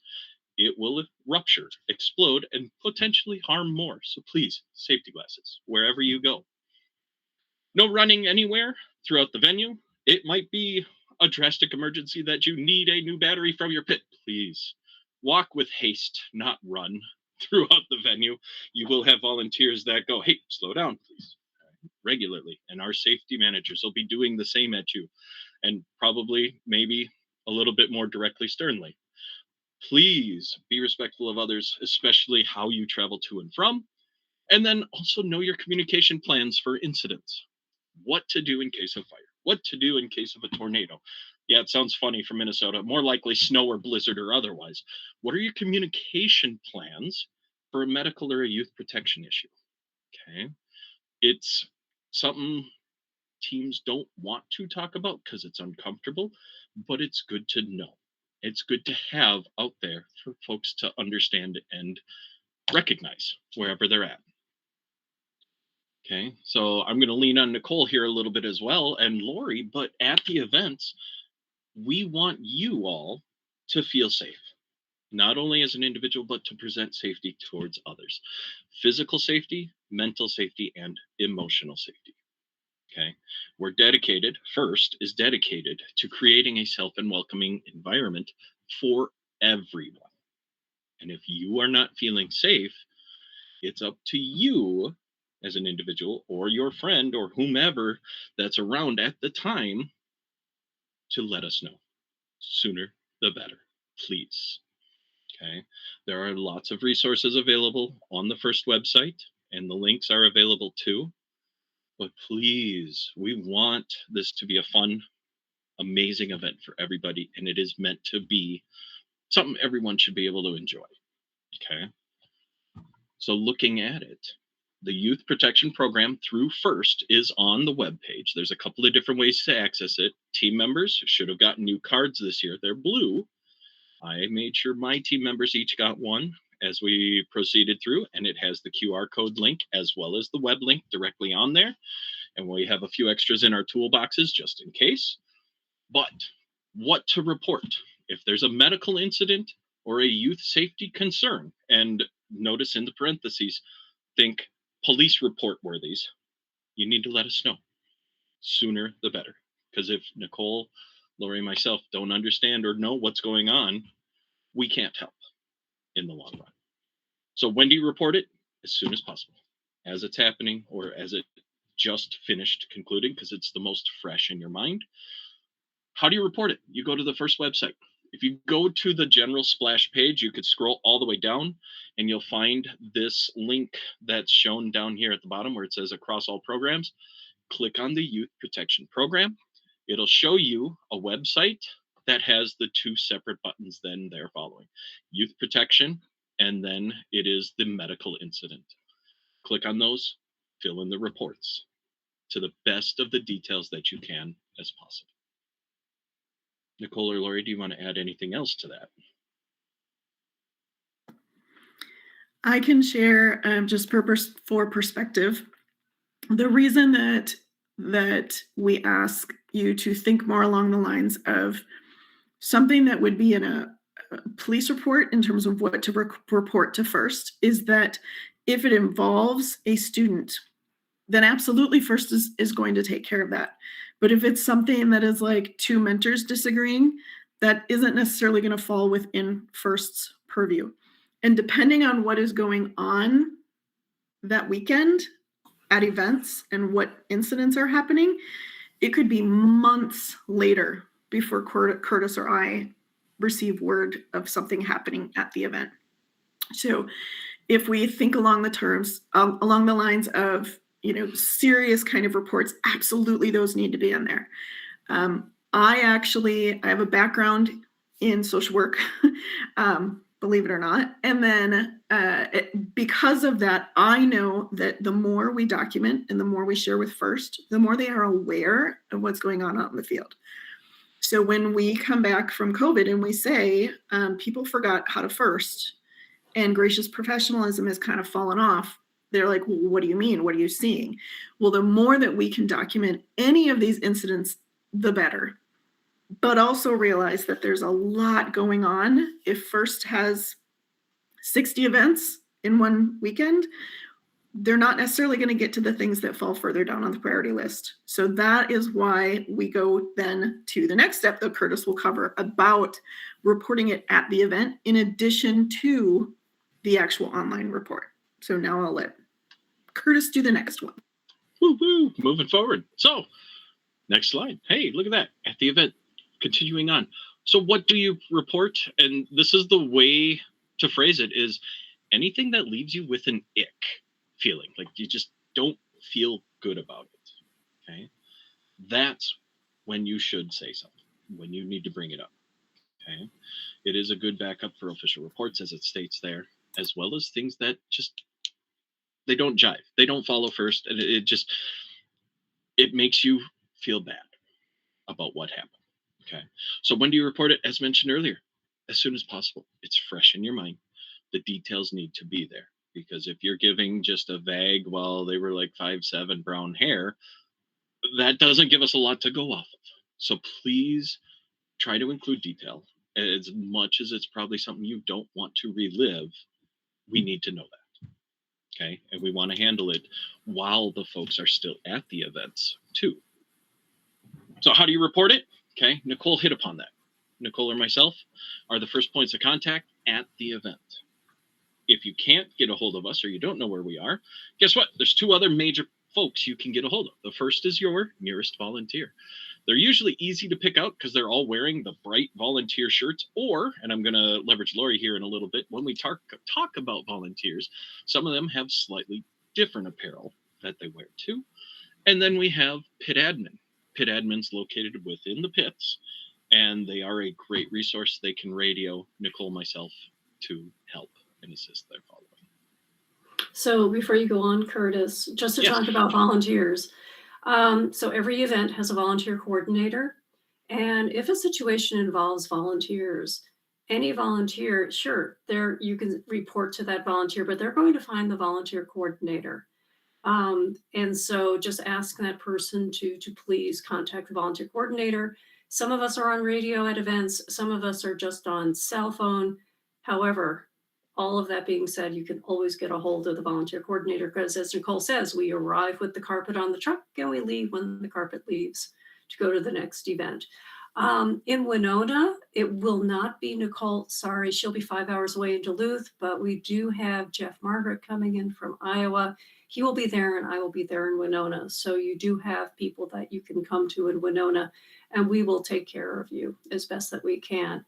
Speaker 4: it will rupture, explode, and potentially harm more. So please, safety glasses, wherever you go. No running anywhere throughout the venue. It might be a drastic emergency that you need a new battery from your pit. Please walk with haste, not run throughout the venue. You will have volunteers that go, hey, slow down, please, regularly. And our safety managers will be doing the same at you, and probably maybe a little bit more directly, sternly. Please be respectful of others, especially how you travel to and from. And then also know your communication plans for incidents. What to do in case of fire, what to do in case of a tornado. Yeah, it sounds funny for Minnesota, more likely snow or blizzard or otherwise. What are your communication plans for a medical or a youth protection issue? Okay. It's something teams don't want to talk about because it's uncomfortable, but it's good to know. It's good to have out there for folks to understand and recognize wherever they're at. Okay, so I'm going to lean on Nicole here a little bit as well, and Lori, but at the events, we want you all to feel safe, not only as an individual, but to present safety towards others. Physical safety, mental safety, and emotional safety. Okay, we're dedicated, FIRST is dedicated to creating a safe and welcoming environment for everyone. And if you are not feeling safe, it's up to you as an individual or your friend or whomever that's around at the time to let us know. Sooner the better, please. Okay, there are lots of resources available on the FIRST website, and the links are available too. But please, we want this to be a fun, amazing event for everybody, and it is meant to be something everyone should be able to enjoy. Okay, so looking at it, the youth protection program through FIRST is on the webpage. There's a couple of different ways to access it. Team members should have gotten new cards this year. They're blue. I made sure my team members each got one as we proceeded through, and it has the QR code link as well as the web link directly on there. And we have a few extras in our toolboxes just in case. But what to report if there's a medical incident or a youth safety concern, and notice in the parentheses, think police report worthies, you need to let us know. Sooner the better. Because if Nicole, Lori, and myself don't understand or know what's going on, we can't help in the long run. So when do you report it? As soon as possible, as it's happening or as it just finished concluding, because it's the most fresh in your mind. How do you report it? You go to the FIRST website. If you go to the general splash page, you could scroll all the way down and you'll find this link that's shown down here at the bottom where it says across all programs. Click on the youth protection program. It'll show you a website that has the two separate buttons then there following youth protection, and then it is the medical incident. Click on those, fill in the reports to the best of the details that you can as possible. Nicole or Lori, do you want to add anything else to that?
Speaker 3: I can share just for perspective. The reason that we ask you to think more along the lines of something that would be in a police report in terms of what to report to FIRST is that if it involves a student, then absolutely FIRST is going to take care of that. But if it's something that is like two mentors disagreeing, that isn't necessarily going to fall within FIRST's purview. And depending on what is going on that weekend at events and what incidents are happening, it could be months later before Curtis or I receive word of something happening at the event. So if we think along the lines of, serious kind of reports, absolutely those need to be in there. I have a background in social work, believe it or not. And then because of that, I know that the more we document and the more we share with FIRST, the more they are aware of what's going on out in the field. So when we come back from COVID and we say people forgot how to FIRST and gracious professionalism has kind of fallen off, they're like, well, what do you mean? What are you seeing? Well, the more that we can document any of these incidents, the better. But also realize that there's a lot going on. If FIRST has 60 events in one weekend, they're not necessarily going to get to the things that fall further down on the priority list. So that is why we go then to the next step that Curtis will cover about reporting it at the event in addition to the actual online report. So now I'll let Curtis do the next one.
Speaker 4: Woo-hoo, moving forward. So next slide. Hey, look at that. At the event, continuing on. So what do you report? And this is the way to phrase it, is anything that leaves you with an ick feeling, like you just don't feel good about it. Okay. That's when you should say something, when you need to bring it up. Okay. It is a good backup for official reports, as it states there, as well as things that just, they don't jive. They don't follow FIRST. And it makes you feel bad about what happened. Okay. So when do you report it? As mentioned earlier, as soon as possible. It's fresh in your mind. The details need to be there. Because if you're giving just a vague, well, they were like 5'7", brown hair, that doesn't give us a lot to go off of. So please try to include detail. As much as it's probably something you don't want to relive, we need to know that. Okay. And we want to handle it while the folks are still at the events too. So how do you report it? Okay. Nicole hit upon that. Nicole or myself are the first points of contact at the event. If you can't get a hold of us or you don't know where we are, guess what? There's two other major folks you can get a hold of. The first is your nearest volunteer. They're usually easy to pick out because they're all wearing the bright volunteer shirts, or, and I'm going to leverage Lori here in a little bit, when we talk about volunteers, some of them have slightly different apparel that they wear too. And then we have pit admin. Pit admin's located within the pits, and they are a great resource. They can radio Nicole, myself, to help and assist their following.
Speaker 5: So before you go on, Curtis, just to talk about volunteers. So every event has a volunteer coordinator. And if a situation involves volunteers, any volunteer, sure, you can report to that volunteer, but they're going to find the volunteer coordinator. And so just ask that person to please contact the volunteer coordinator. Some of us are on radio at events. Some of us are just on cell phone. However, all of that being said, you can always get a hold of the volunteer coordinator because, as Nicole says, we arrive with the carpet on the truck and we leave when the carpet leaves to go to the next event. In Winona, it will not be Nicole. Sorry, she'll be 5 hours away in Duluth, but we do have Jeff Margaret coming in from Iowa. He will be there and I will be there in Winona. So you do have people that you can come to in Winona and we will take care of you as best that we can.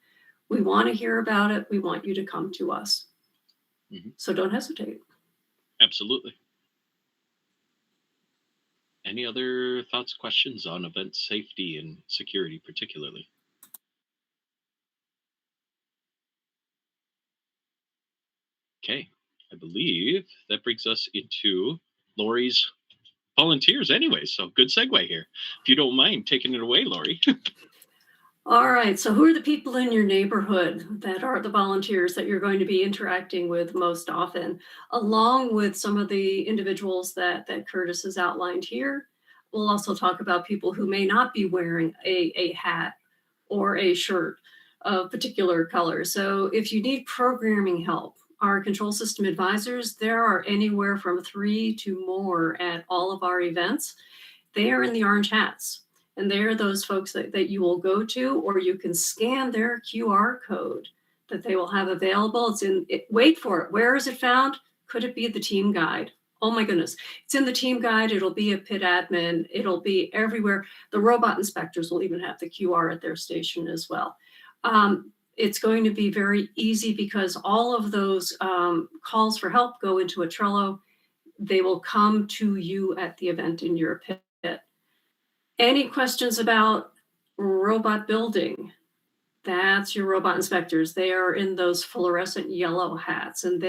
Speaker 5: We want to hear about it. We want you to come to us. Mm-hmm. So don't hesitate.
Speaker 4: Absolutely. Any other thoughts, questions on event safety and security particularly? Okay, I believe that brings us into Lori's volunteers anyway. So good segue here. If you don't mind taking it away, Lori.
Speaker 5: All right. So who are the people in your neighborhood that are the volunteers that you're going to be interacting with most often, along with some of the individuals that Curtis has outlined here? We'll also talk about people who may not be wearing a hat or a shirt of particular color. So if you need programming help, our control system advisors, there are anywhere from 3 to more at all of our events. They are in the orange hats. And they're those folks that you will go to, or you can scan their QR code that they will have available. Wait for it. Where is it found? Could it be the team guide? Oh my goodness. It's in the team guide. It'll be a pit admin. It'll be everywhere. The robot inspectors will even have the QR at their station as well. It's going to be very easy because all of those calls for help go into a Trello. They will come to you at the event in your pit. Any questions about robot building? That's your robot inspectors. They are in those fluorescent yellow hats. And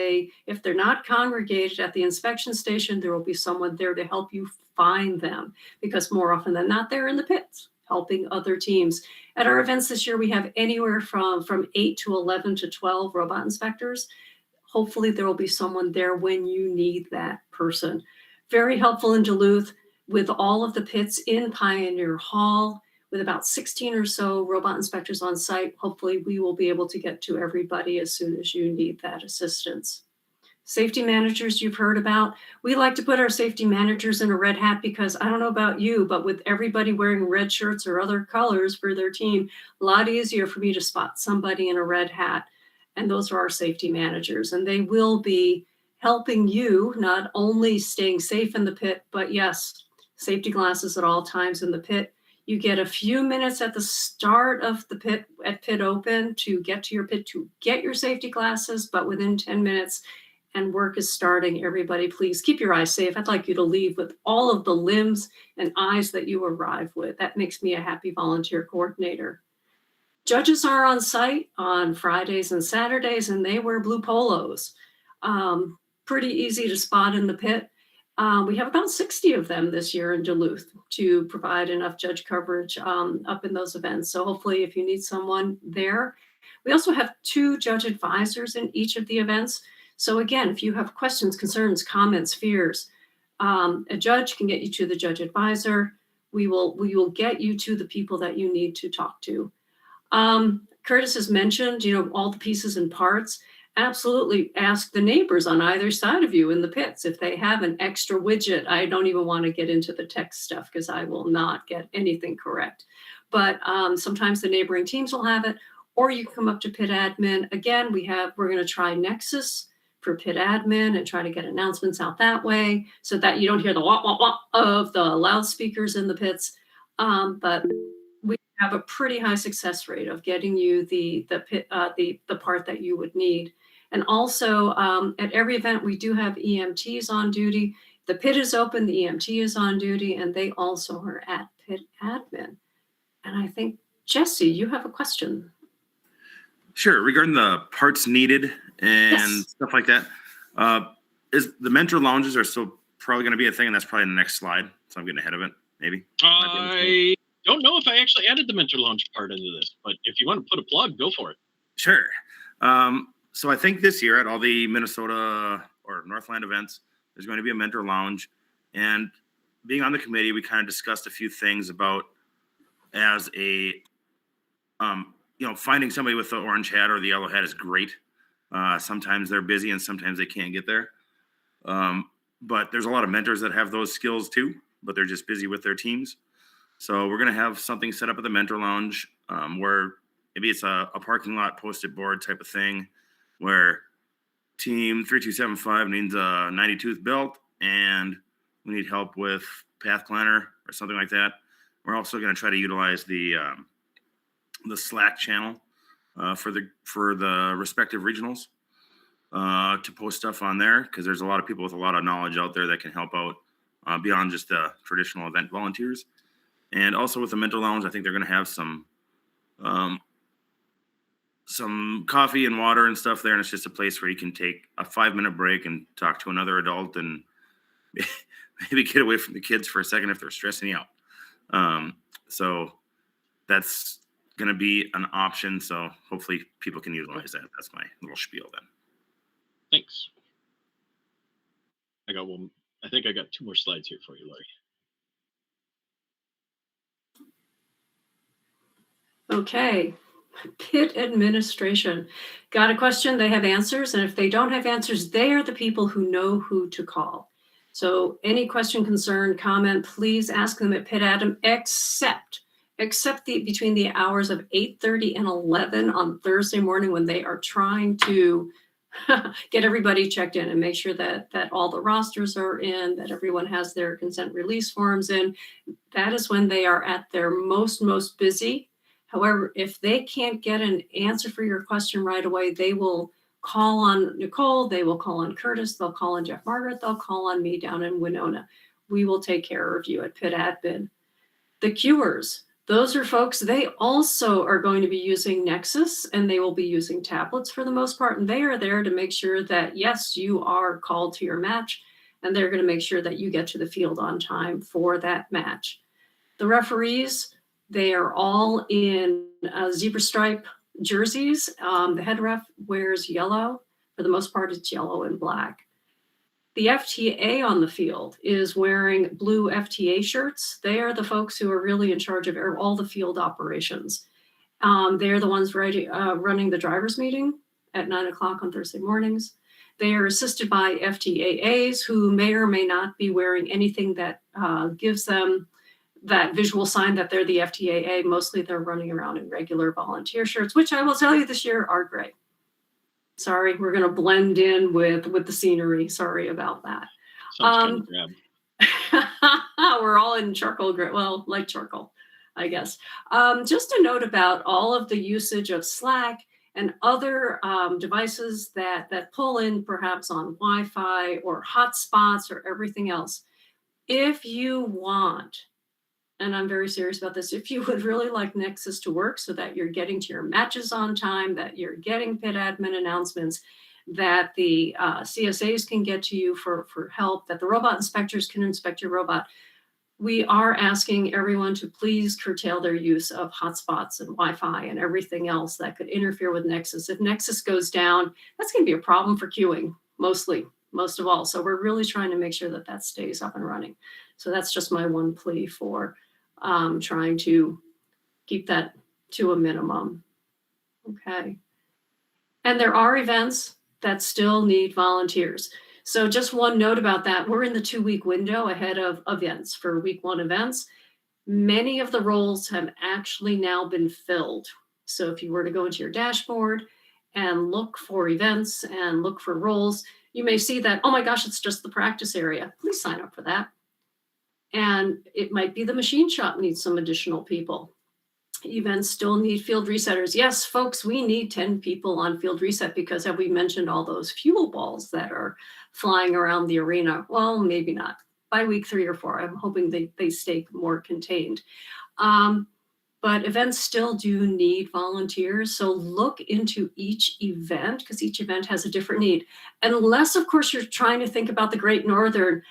Speaker 5: if they're not congregated at the inspection station, there will be someone there to help you find them, because more often than not, they're in the pits helping other teams. At our events this year, we have anywhere from 8 to 11 to 12 robot inspectors. Hopefully there will be someone there when you need that person. Very helpful in Duluth, with all of the pits in Pioneer Hall, with about 16 or so robot inspectors on site. Hopefully we will be able to get to everybody as soon as you need that assistance. Safety managers you've heard about. We like to put our safety managers in a red hat because I don't know about you, but with everybody wearing red shirts or other colors for their team, a lot easier for me to spot somebody in a red hat. And those are our safety managers. And they will be helping you not only staying safe in the pit, but yes, safety glasses at all times in the pit. You get a few minutes at the start of the pit, at pit open, to get to your pit to get your safety glasses, but within 10 minutes and work is starting. Everybody, please keep your eyes safe. I'd like you to leave with all of the limbs and eyes that you arrive with. That makes me a happy volunteer coordinator. Judges are on site on Fridays and Saturdays, and they wear blue polos. Pretty easy to spot in the pit. We have about 60 of them this year in Duluth to provide enough judge coverage up in those events. So hopefully if you need someone there. We also have 2 judge advisors in each of the events. So again, if you have questions, concerns, comments, fears, a judge can get you to the judge advisor. We will get you to the people that you need to talk to. Curtis has mentioned, all the pieces and parts. Absolutely ask the neighbors on either side of you in the pits if they have an extra widget. I don't even want to get into the tech stuff because I will not get anything correct. But sometimes the neighboring teams will have it, or you come up to pit admin. Again, we're going to try Nexus for pit admin and try to get announcements out that way so that you don't hear the wah, wah, wah of the loudspeakers in the pits. But we have a pretty high success rate of getting you the part that you would need. And also at every event, we do have EMTs on duty. The pit is open, the EMT is on duty, and they also are at pit admin. And I think, Jesse, you have a question.
Speaker 6: Sure. Regarding the parts needed and stuff like that, is the mentor lounges are still probably going to be a thing, and that's probably in the next slide. So I'm getting ahead of it, maybe.
Speaker 4: I don't know if I actually added the mentor lounge part into this, but if you want to put a plug, go for it.
Speaker 6: Sure. So I think this year at all the Minnesota or Northland events, there's going to be a mentor lounge. And being on the committee, we kind of discussed a few things about as a, finding somebody with the orange hat or the yellow hat is great. Sometimes they're busy and sometimes they can't get there. But there's a lot of mentors that have those skills too, but they're just busy with their teams. So we're going to have something set up at the mentor lounge where maybe it's a parking lot posted board type of thing where team 3275 needs a 90-tooth belt and we need help with path planner or something like that. We're also going to try to utilize the Slack channel for the respective regionals to post stuff on there because there's a lot of people with a lot of knowledge out there that can help out beyond just the traditional event volunteers. And also with the mentor lounge, I think they're going to have some coffee and water and stuff there. And it's just a place where you can take a 5-minute break and talk to another adult and maybe get away from the kids for a second if they're stressing you out. So that's going to be an option. So hopefully people can utilize that. That's my little spiel then.
Speaker 4: Thanks. I got one. I think I got 2 more slides here for you, Larry.
Speaker 5: Okay, pit administration. Got a question, they have answers, and if they don't have answers, they are the people who know who to call. So any question, concern, comment, please ask them at pit admin, except between the hours of 8:30 and 11 on Thursday morning when they are trying to get everybody checked in and make sure that all the rosters are in, that everyone has their consent release forms in. That is when they are at their most busy. However, if they can't get an answer for your question right away, they will call on Nicole, they will call on Curtis, they'll call on Jeff Margaret, they'll call on me down in Winona. We will take care of you at pit admin. The queuers, those are folks, they also are going to be using Nexus and they will be using tablets for the most part. And they are there to make sure that, yes, you are called to your match and they're going to make sure that you get to the field on time for that match. The referees, they are all in zebra stripe jerseys. The head ref wears yellow. For the most part, it's yellow and black. The FTA on the field is wearing blue FTA shirts. They are the folks who are really in charge of all the field operations. They're the ones running the driver's meeting at 9 o'clock on Thursday mornings. They are assisted by FTAAs who may or may not be wearing anything that gives them that visual sign that they're the FTAA. Mostly they're running around in regular volunteer shirts, which I will tell you this year are gray. Sorry, we're going to blend in with the scenery. Sorry about that.
Speaker 4: Sounds kind of drab.
Speaker 5: We're all in charcoal gray, well, light charcoal, I guess. Just a note about all of the usage of Slack and other devices that pull in perhaps on Wi-Fi or hotspots or everything else. If you want, and I'm very serious about this, if you would really like Nexus to work so that you're getting to your matches on time, that you're getting pit admin announcements, that the CSAs can get to you for help, that the robot inspectors can inspect your robot, we are asking everyone to please curtail their use of hotspots and Wi-Fi and everything else that could interfere with Nexus. If Nexus goes down, that's going to be a problem for queuing. most of all. So we're really trying to make sure that that stays up and running. So that's just my one plea for trying to keep that to a minimum. Okay. And there are events that still need volunteers. So just one note about that, we're in the 2-week window ahead of events for week 1 events. Many of the roles have actually now been filled. So if you were to go into your dashboard and look for events and look for roles, you may see that, oh my gosh, it's just the practice area. Please sign up for that. And it might be the machine shop needs some additional people. Events still need field resetters. Yes, folks, we need 10 people on field reset because have we mentioned all those fuel balls that are flying around the arena? Well, maybe not. By week 3 or 4, I'm hoping they stay more contained. But events still do need volunteers. So look into each event because each event has a different need. And unless, of course, you're trying to think about the Great Northern,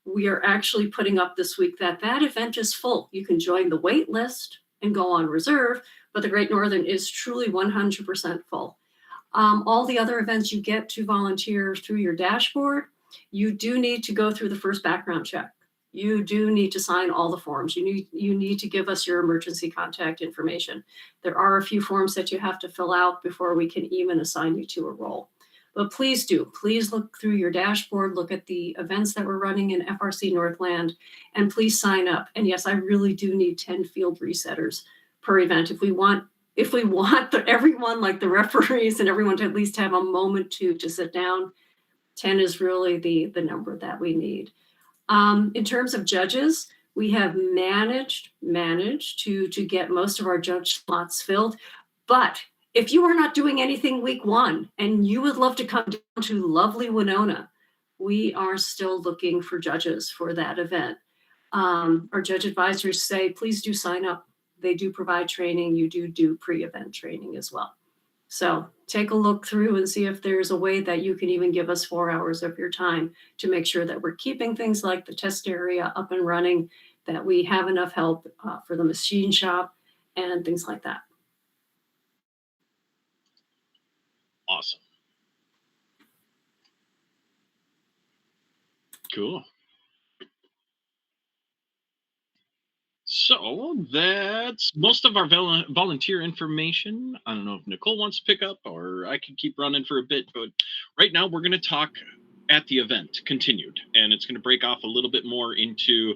Speaker 5: we are actually putting up this week that event is full. You can join the wait list and go on reserve, but the Great Northern is truly 100% full. All the other events you get to volunteer through your dashboard, you do need to go through the first background check. You do need to sign all the forms. You need to give us your emergency contact information. There are a few forms that you have to fill out before we can even assign you to a role. But please look through your dashboard, look at the events that we're running in FRC Northland, and please sign up. And yes, I really do need 10 field resetters per event. If we want everyone, like the referees and everyone, to at least have a moment to sit down, 10 is really the number that we need. In terms of judges, we have managed to get most of our judge slots filled, but if you are not doing anything week 1 and you would love to come down to lovely Winona, we are still looking for judges for that event. Our judge advisors say, please do sign up. They do provide training. You do pre-event training as well. So take a look through and see if there's a way that you can even give us 4 hours of your time to make sure that we're keeping things like the test area up and running, that we have enough help for the machine shop and things like that.
Speaker 4: Awesome. Cool. So that's most of our volunteer information. I don't know if Nicole wants to pick up or I can keep running for a bit, but right now we're going to talk at the event continued, and it's going to break off a little bit more into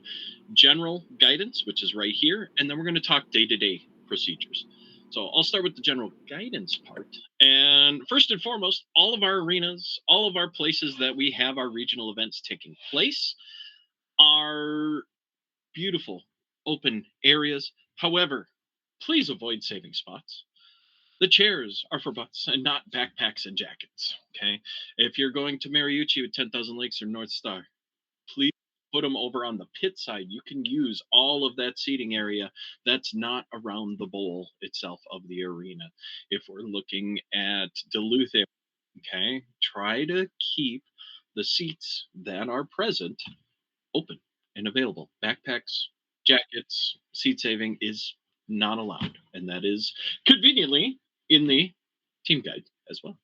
Speaker 4: general guidance, which is right here, and then we're going to talk day-to-day procedures. So I'll start with the general guidance part. And first and foremost, all of our arenas, all of our places that we have our regional events taking place are beautiful open areas. However, please avoid saving spots. The chairs are for butts and not backpacks and jackets. Okay. If you're going to Mariucci with 10,000 Lakes or North Star, please put them over on the pit side. You can use all of that seating area that's not around the bowl itself of the arena. If we're looking at Duluth, okay, try to keep the seats that are present open and available. Backpacks, jackets, seat saving is not allowed. And that is conveniently in the team guide as well.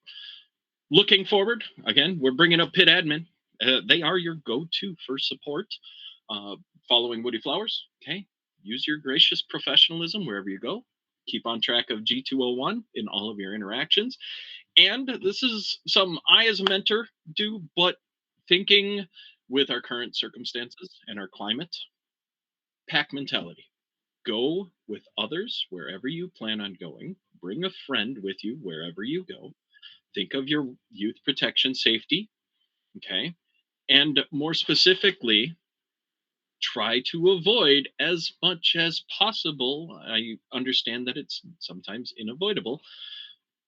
Speaker 4: Looking forward, again, we're bringing up pit admin. They are your go-to for support. Following Woody Flowers, okay? Use your gracious professionalism wherever you go. Keep on track of G201 in all of your interactions. And this is something I, as a mentor, do, but thinking with our current circumstances and our climate, pack mentality. Go with others wherever you plan on going. Bring a friend with you wherever you go. Think of your youth protection safety, okay? And more specifically, try to avoid as much as possible. I understand that it's sometimes unavoidable.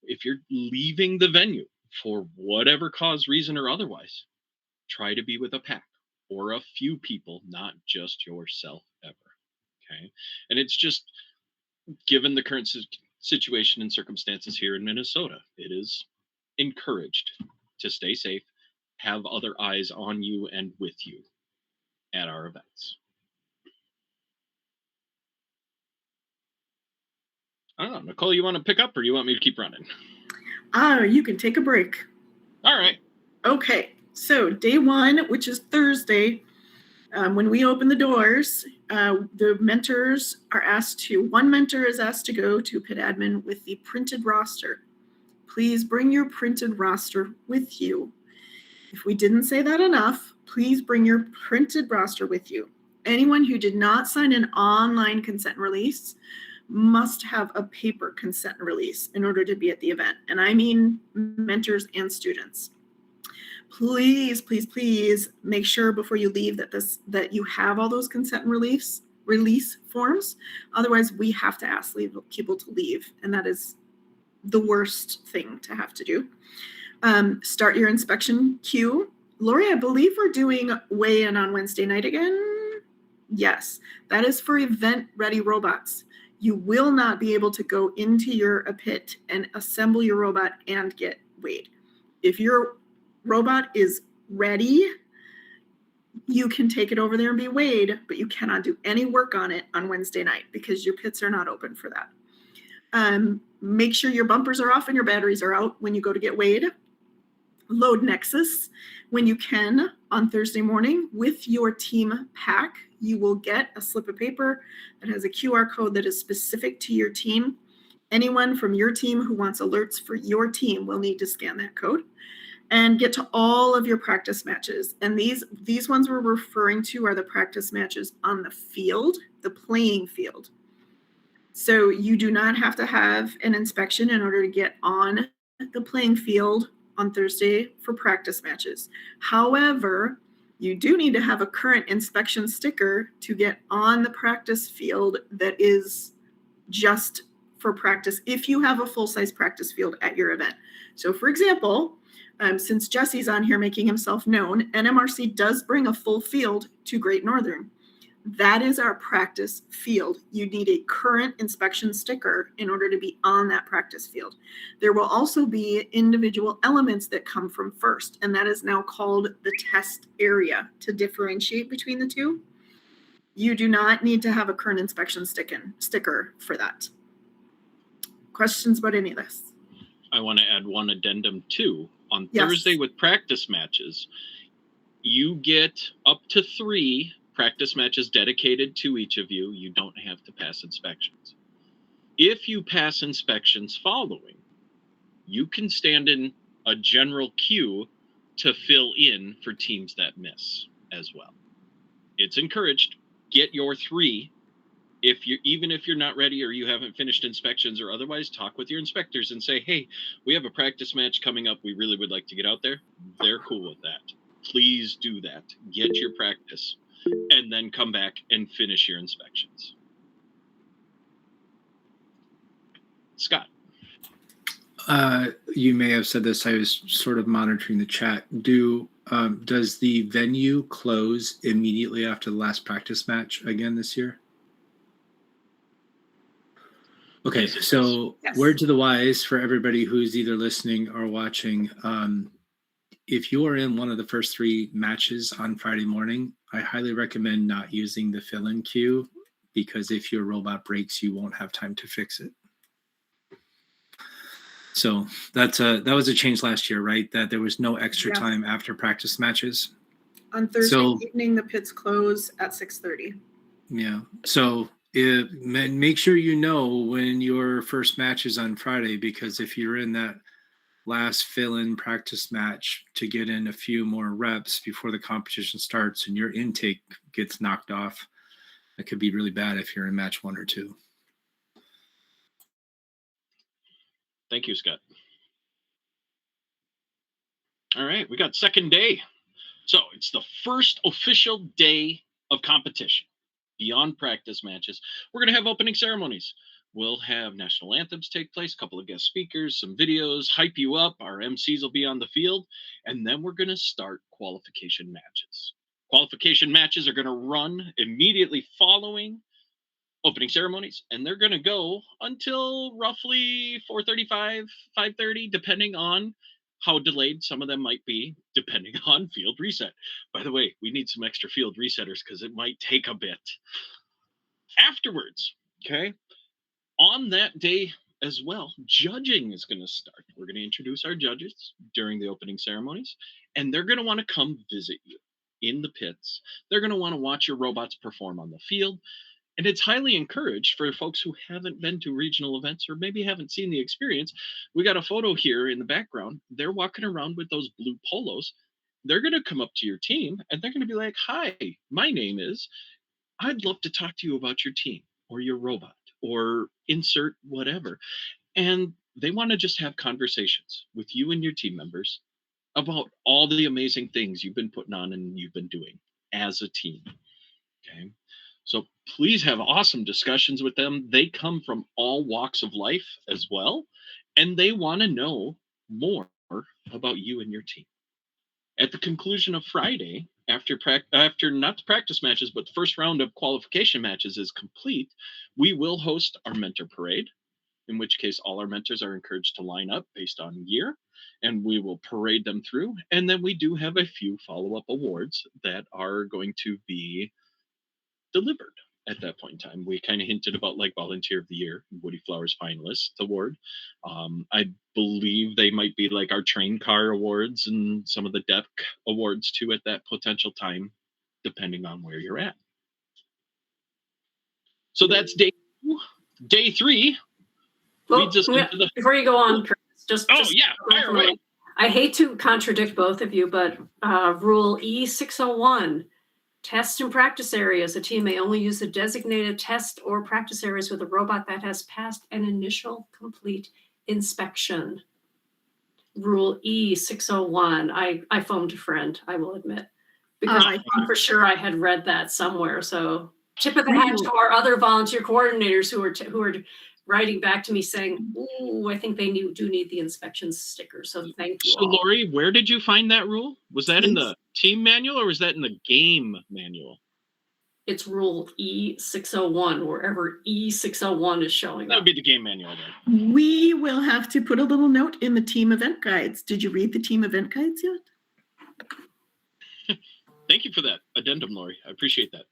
Speaker 4: If you're leaving the venue for whatever cause, reason, or otherwise, try to be with a pack or a few people, not just yourself ever. Okay. And it's just given the current situation and circumstances here in Minnesota, it is encouraged to stay safe, have other eyes on you and with you at our events. I don't know, Nicole, you want to pick up or do you want me to keep running?
Speaker 3: You can take a break.
Speaker 4: All right.
Speaker 3: Okay, so day one, which is Thursday, when we open the doors, the mentors are asked to, one mentor is asked to go to pit admin with the printed roster. Please bring your printed roster with you. If we didn't say that enough, please bring your printed roster with you. Anyone who did not sign an online consent release must have a paper consent release in order to be at the event. And I mean mentors and students. Please, please, please make sure before you leave that you have all those consent and release forms. Otherwise, we have to ask people to leave, and that is the worst thing to have to do. Start your inspection queue. Lori, I believe we're doing weigh-in on Wednesday night again. Yes, that is for event-ready robots. You will not be able to go into your pit and assemble your robot and get weighed. If your robot is ready, you can take it over there and be weighed, but you cannot do any work on it on Wednesday night because your pits are not open for that. Make sure your bumpers are off and your batteries are out when you go to get weighed. Load Nexus when you can on Thursday morning with your team pack. You will get a slip of paper that has a QR code that is specific to your team. Anyone from your team who wants alerts for your team will need to scan that code and get to all of your practice matches. And these ones we're referring to are the practice matches on the field, the playing field. So you do not have to have an inspection in order to get on the playing field on Thursday for practice matches. However, you do need to have a current inspection sticker to get on the practice field that is just for practice if you have a full-size practice field at your event. So for example, since Jesse's on here making himself known, NMRC does bring a full field to Great Northern. That is our practice field. You need a current inspection sticker in order to be on that practice field. There will also be individual elements that come from FIRST, and that is now called the test area to differentiate between the two. You do not need to have a current inspection sticker for that. Questions about any of this?
Speaker 4: I want to add one addendum too. On
Speaker 3: Yes.
Speaker 4: Thursday with practice matches, you get up to 3 practice matches dedicated to each of you. You don't have to pass inspections. If you pass inspections following, you can stand in a general queue to fill in for teams that miss as well. It's encouraged. Get your 3. Even if you're not ready or you haven't finished inspections or otherwise, talk with your inspectors and say, hey, we have a practice match coming up. We really would like to get out there. They're cool with that. Please do that. Get your practice and then come back and finish your inspections. Scott.
Speaker 2: You may have said this. I was sort of monitoring the chat. Does the venue close immediately after the last practice match again this year? Okay, so
Speaker 3: Yes.
Speaker 2: word to the wise for everybody who's either listening or watching. If you are in one of the first 3 matches on Friday morning, I highly recommend not using the fill-in queue because if your robot breaks, you won't have time to fix it. So that was a change last year, right? That there was no extra
Speaker 3: Yes.
Speaker 2: time after practice matches.
Speaker 3: On Thursday
Speaker 2: So-
Speaker 3: evening, the pits close at 6:30.
Speaker 2: Yeah. So make sure you know when your first match is on Friday, because if you're in that last fill-in practice match to get in a few more reps before the competition starts and your intake gets knocked off, it could be really bad if you're in match 1 or 2.
Speaker 4: Thank you, Scott. All right, we got second day. So it's the first official day of competition. Beyond practice matches, we're going to have opening ceremonies. We'll have national anthems take place, a couple of guest speakers, some videos, hype you up. Our MCs will be on the field. And then we're going to start qualification matches. Qualification matches are going to run immediately following opening ceremonies, and they're going to go until roughly 4:35, 5:30, depending on how delayed some of them might be, depending on field reset. By the way, we need some extra field resetters because it might take a bit. Afterwards, okay, on that day as well, judging is going to start. We're going to introduce our judges during the opening ceremonies, and they're going to want to come visit you in the pits. They're going to want to watch your robots perform on the field. And it's highly encouraged for folks who haven't been to regional events or maybe haven't seen the experience. We got a photo here in the background. They're walking around with those blue polos. They're going to come up to your team and they're going to be like, "Hi, my name is, I'd love to talk to you about your team or your robot or insert whatever." And they want to just have conversations with you and your team members about all the amazing things you've been putting on and you've been doing as a team. Okay. So please have awesome discussions with them. They come from all walks of life as well, and they want to know more about you and your team. At the conclusion of Friday, after not the practice matches, but the first round of qualification matches is complete, we will host our mentor parade, in which case all our mentors are encouraged to line up based on year, and we will parade them through. And then we do have a few follow-up awards that are going to be delivered at that point in time. We kind of hinted about like Volunteer of the Year, Woody Flowers Finalist Award. I believe they might be like our train car awards and some of the deck awards too at that potential time, depending on where you're at. So that's day 2. Day 3 leads us into the...
Speaker 5: Before you go on, Chris,
Speaker 4: fire away.
Speaker 5: I hate to contradict both of you, but Rule E601, test and practice areas. A team may only use the designated test or practice areas with a robot that has passed an initial complete inspection. Rule E601. I phoned a friend, I will admit, because I thought for sure I had read that somewhere. So tip of the hat to our other volunteer coordinators who are writing back to me saying, "Ooh, I think they do need the inspection sticker." So thank you.
Speaker 4: So Lori, where did you find that rule? Was that in the team manual or was that in the game manual?
Speaker 5: It's Rule E601, wherever E601 is showing
Speaker 4: That
Speaker 5: up.
Speaker 4: would be the game manual then.
Speaker 3: We will have to put a little note in the team event guides. Did you read the team event guides yet?
Speaker 4: Thank you for that addendum, Lori. I appreciate that.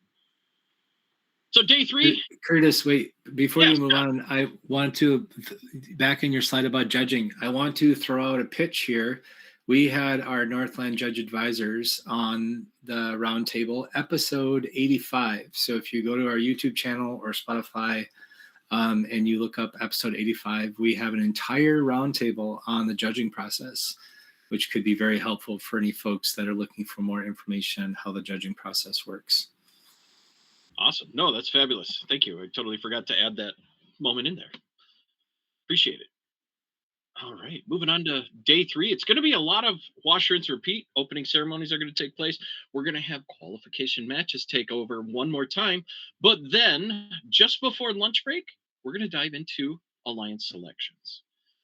Speaker 4: So day 3.
Speaker 2: Curtis, wait, before you move on, I want to, back in your slide about judging, I want to throw out a pitch here. We had our Northland Judge Advisors on the Roundtable, episode 85. So if you go to our YouTube channel or Spotify and you look up episode 85, we have an entire roundtable on the judging process, which could be very helpful for any folks that are looking for more information on how the judging process works.
Speaker 4: Awesome. No, that's fabulous. Thank you. I totally forgot to add that moment in there. Appreciate it. All right, moving on to day 3. It's going to be a lot of wash, rinse, repeat. Opening ceremonies are going to take place. We're going to have qualification matches take over one more time. But then just before lunch break, we're going to dive into alliance selections.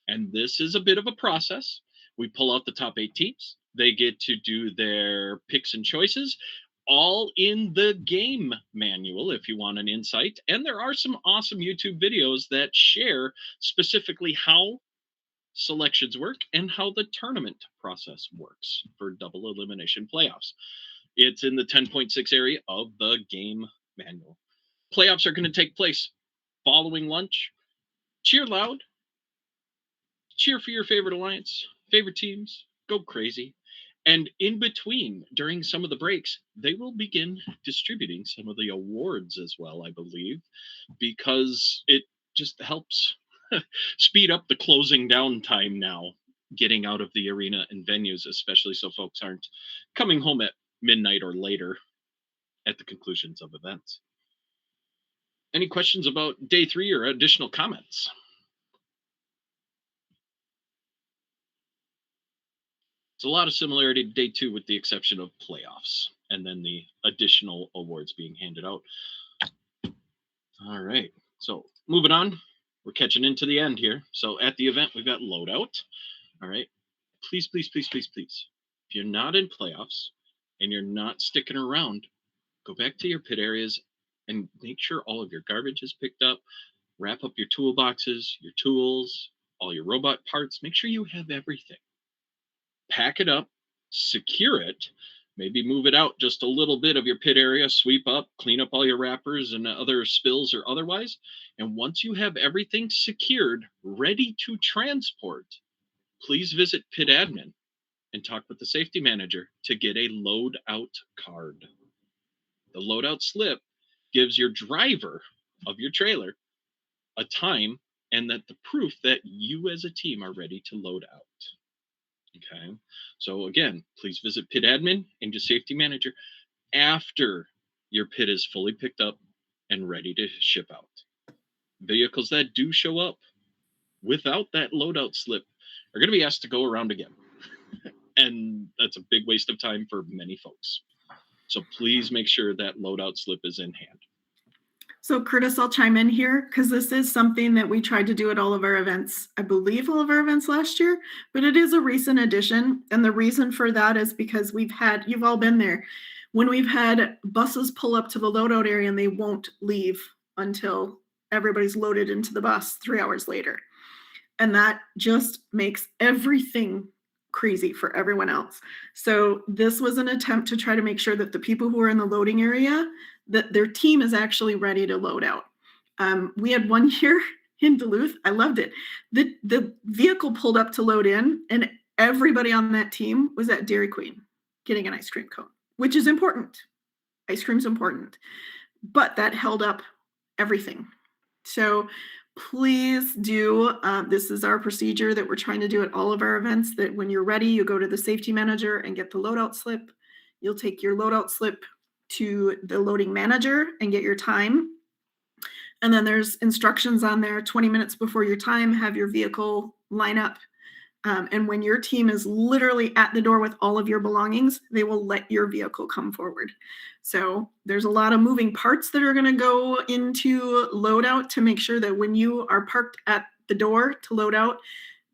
Speaker 4: And this is a bit of a process. We pull out the top 8 teams. They get to do their picks and choices, all in the game manual if you want an insight. And there are some awesome YouTube videos that share specifically how selections work and how the tournament process works for double elimination playoffs. It's in the 10.6 area of the game manual. Playoffs are going to take place following lunch. Cheer loud. Cheer for your favorite alliance, favorite teams. Go crazy. And in between, during some of the breaks, they will begin distributing some of the awards as well, I believe, because it just helps speed up the closing down time now, getting out of the arena and venues, especially so folks aren't coming home at midnight or later at the conclusions of events. Any questions about day 3 or additional comments? It's a lot of similarity to day 2 with the exception of playoffs and then the additional awards being handed out. All right, so moving on. We're catching into the end here. So at the event, we've got loadout. All right. Please, please, please, please, please. If you're not in playoffs and you're not sticking around, go back to your pit areas and make sure all of your garbage is picked up. Wrap up your toolboxes, your tools, all your robot parts. Make sure you have everything. Pack it up, secure it, maybe move it out just a little bit of your pit area, sweep up, clean up all your wrappers and other spills or otherwise. And once you have everything secured, ready to transport, please visit pit admin and talk with the safety manager to get a loadout card. The loadout slip gives your driver of your trailer a time and that the proof that you as a team are ready to load out. Okay, so again, please visit pit admin and your safety manager after your pit is fully picked up and ready to ship out. Vehicles that do show up without that loadout slip are going to be asked to go around again. And that's a big waste of time for many folks. So please make sure that loadout slip is in hand.
Speaker 3: So Curtis, I'll chime in here because this is something that we tried to do at all of our events. I believe all of our events last year, but it is a recent addition. And the reason for that is because you've all been there, when we've had buses pull up to the loadout area and they won't leave until everybody's loaded into the bus 3 hours later. And that just makes everything crazy for everyone else. So this was an attempt to try to make sure that the people who are in the loading area, that their team is actually ready to load out. We had one year in Duluth. I loved it. The vehicle pulled up to load in and everybody on that team was at Dairy Queen getting an ice cream cone, which is important. Ice cream's important, but that held up everything. So please do. This is our procedure that we're trying to do at all of our events, that when you're ready, you go to the safety manager and get the loadout slip. You'll take your loadout slip to the loading manager and get your time. And then there's instructions on there 20 minutes before your time, have your vehicle line up. And when your team is literally at the door with all of your belongings, they will let your vehicle come forward. So there's a lot of moving parts that are going to go into loadout to make sure that when you are parked at the door to load out,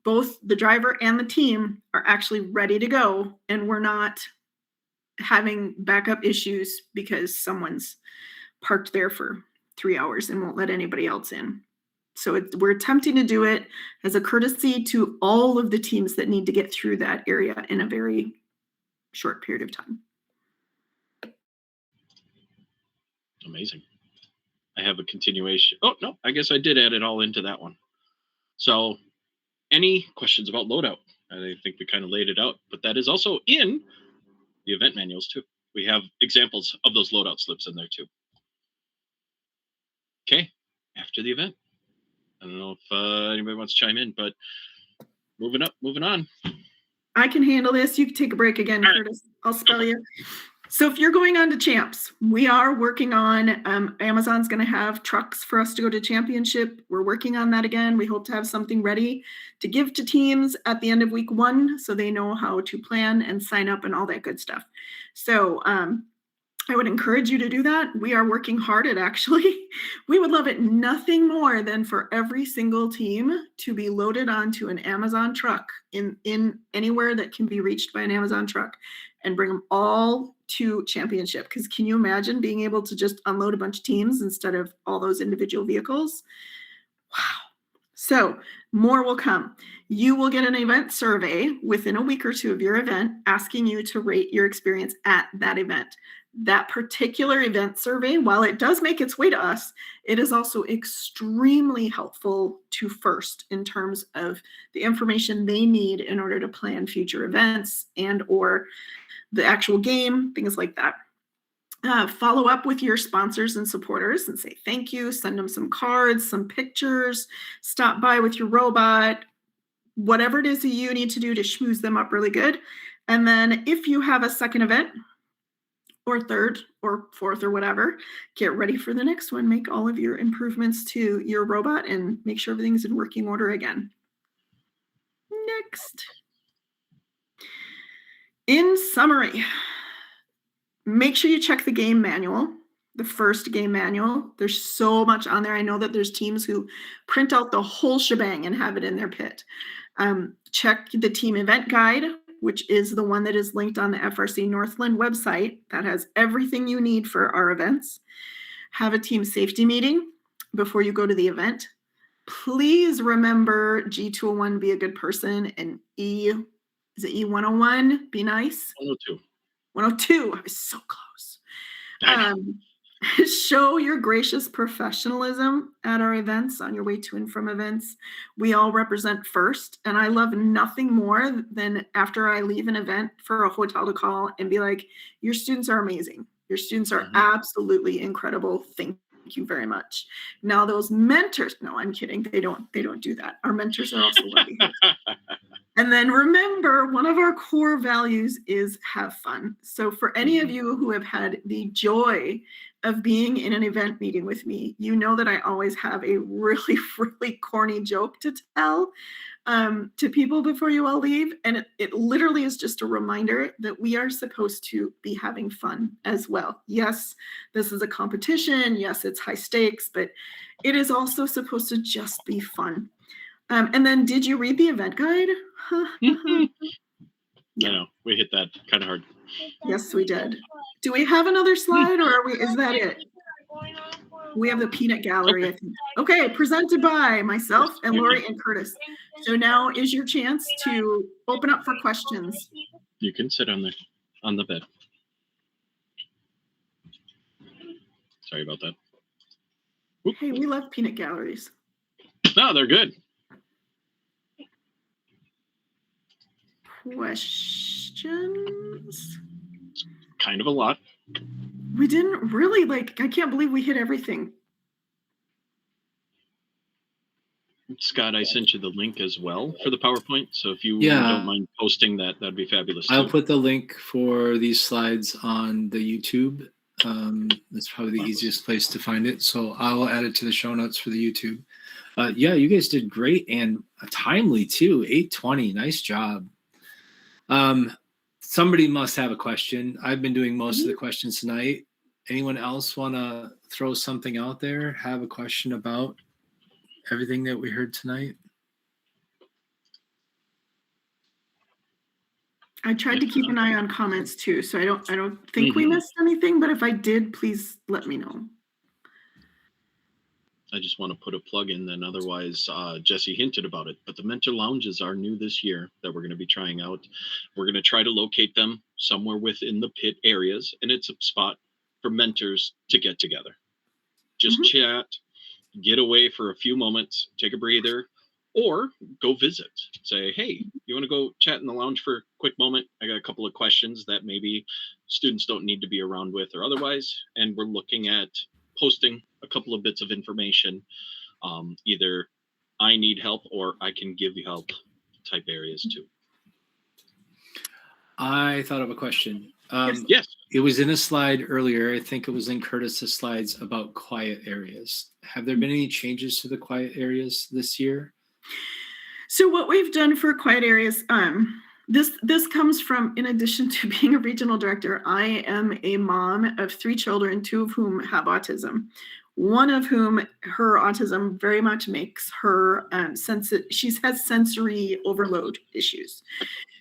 Speaker 3: both the driver and the team are actually ready to go. And we're not having backup issues because someone's parked there for 3 hours and won't let anybody else in. So we're attempting to do it as a courtesy to all of the teams that need to get through that area in a very short period of time.
Speaker 4: Amazing. I have a continuation. Oh, no, I guess I did add it all into that one. So any questions about loadout? I think we kind of laid it out, but that is also in the event manuals too. We have examples of those loadout slips in there too. Okay, after the event. I don't know if anybody wants to chime in, but moving on.
Speaker 3: I can handle this. You can take a break again,
Speaker 4: All right.
Speaker 3: Curtis. I'll spell you. So if you're going on to champs, we are working on, Amazon's going to have trucks for us to go to championship. We're working on that again. We hope to have something ready to give to teams at the end of week 1 so they know how to plan and sign up and all that good stuff. So I would encourage you to do that. We are working hard at we would love it nothing more than for every single team to be loaded onto an Amazon truck in anywhere that can be reached by an Amazon truck and bring them all to championship. Because can you imagine being able to just unload a bunch of teams instead of all those individual vehicles? Wow. So more will come. You will get an event survey within a week or 2 of your event asking you to rate your experience at that event. That particular event survey, while it does make its way to us, it is also extremely helpful to FIRST in terms of the information they need in order to plan future events and or the actual game, things like that. Follow up with your sponsors and supporters and say thank you, send them some cards, some pictures, stop by with your robot, whatever it is that you need to do to schmooze them up really good. And then if you have a second event, or third or fourth or whatever, get ready for the next one. Make all of your improvements to your robot and make sure everything's in working order again. Next. In summary, make sure you check the game manual, the FIRST game manual. There's so much on there. I know that there's teams who print out the whole shebang and have it in their pit. Check the team event guide, which is the one that is linked on the FRC Northland website that has everything you need for our events. Have a team safety meeting before you go to the event. Please remember G201, be a good person, and E101, be nice.
Speaker 4: 102.
Speaker 3: 102. I was so close. Show your gracious professionalism at our events on your way to and from events. We all represent FIRST, and I love nothing more than after I leave an event for a hotel to call and be like, your students are amazing. Your students are absolutely incredible. Thank you very much. Now those mentors, no, I'm kidding. They don't do that. Our mentors are also lovely. And then remember, one of our core values is have fun. So for any of you who have had the joy of being in an event meeting with me, you know that I always have a really, really corny joke to tell to people before you all leave. And it literally is just a reminder that we are supposed to be having fun as well. Yes, this is a competition. Yes, it's high stakes, but it is also supposed to just be fun. And then did you read the event guide?
Speaker 4: I know, we hit that kind of hard.
Speaker 3: Yes, we did. Do we have another slide, or is that it? We have the peanut gallery, I think. Okay, presented by myself and Lori and Curtis. So now is your chance to open up for questions.
Speaker 4: You can sit on the bed. Sorry about that. Oop.
Speaker 3: Hey, we love peanut galleries.
Speaker 4: No, they're good.
Speaker 3: Questions?
Speaker 4: Kind of a lot.
Speaker 3: We didn't really I can't believe we hit everything.
Speaker 4: Scott, I sent you the link as well for the PowerPoint. So if you
Speaker 2: Yeah.
Speaker 4: don't mind posting that, that'd be fabulous.
Speaker 2: I'll
Speaker 4: too.
Speaker 2: put the link for these slides on the YouTube. That's probably the easiest place to find it. So I'll add it to the show notes for the YouTube. Yeah, you guys did great and timely too. 8:20, nice job. Somebody must have a question. I've been doing most of the questions tonight. Anyone else want to throw something out there? Have a question about everything that we heard tonight?
Speaker 3: I tried to keep an eye on comments too, so I don't think we missed anything, but if I did, please let me know.
Speaker 4: I just want to put a plug in then. Otherwise, Jesse hinted about it, but the mentor lounges are new this year that we're going to be trying out. We're going to try to locate them somewhere within the pit areas, and it's a spot for mentors to get together. Just chat, get away for a few moments, take a breather, or go visit. Say, hey, you want to go chat in the lounge for a quick moment? I got a couple of questions that maybe students don't need to be around with or otherwise, and we're looking at posting a couple of bits of information, either I need help or I can give you help type areas too.
Speaker 2: I thought of a question.
Speaker 4: Yes.
Speaker 2: It was in a slide earlier. I think it was in Curtis's slides about quiet areas. Have there been any changes to the quiet areas this year?
Speaker 3: So what we've done for quiet areas, this comes from, in addition to being a regional director, I am a mom of 3 children, 2 of whom have autism. One of whom, her autism very much makes her she has sensory overload issues.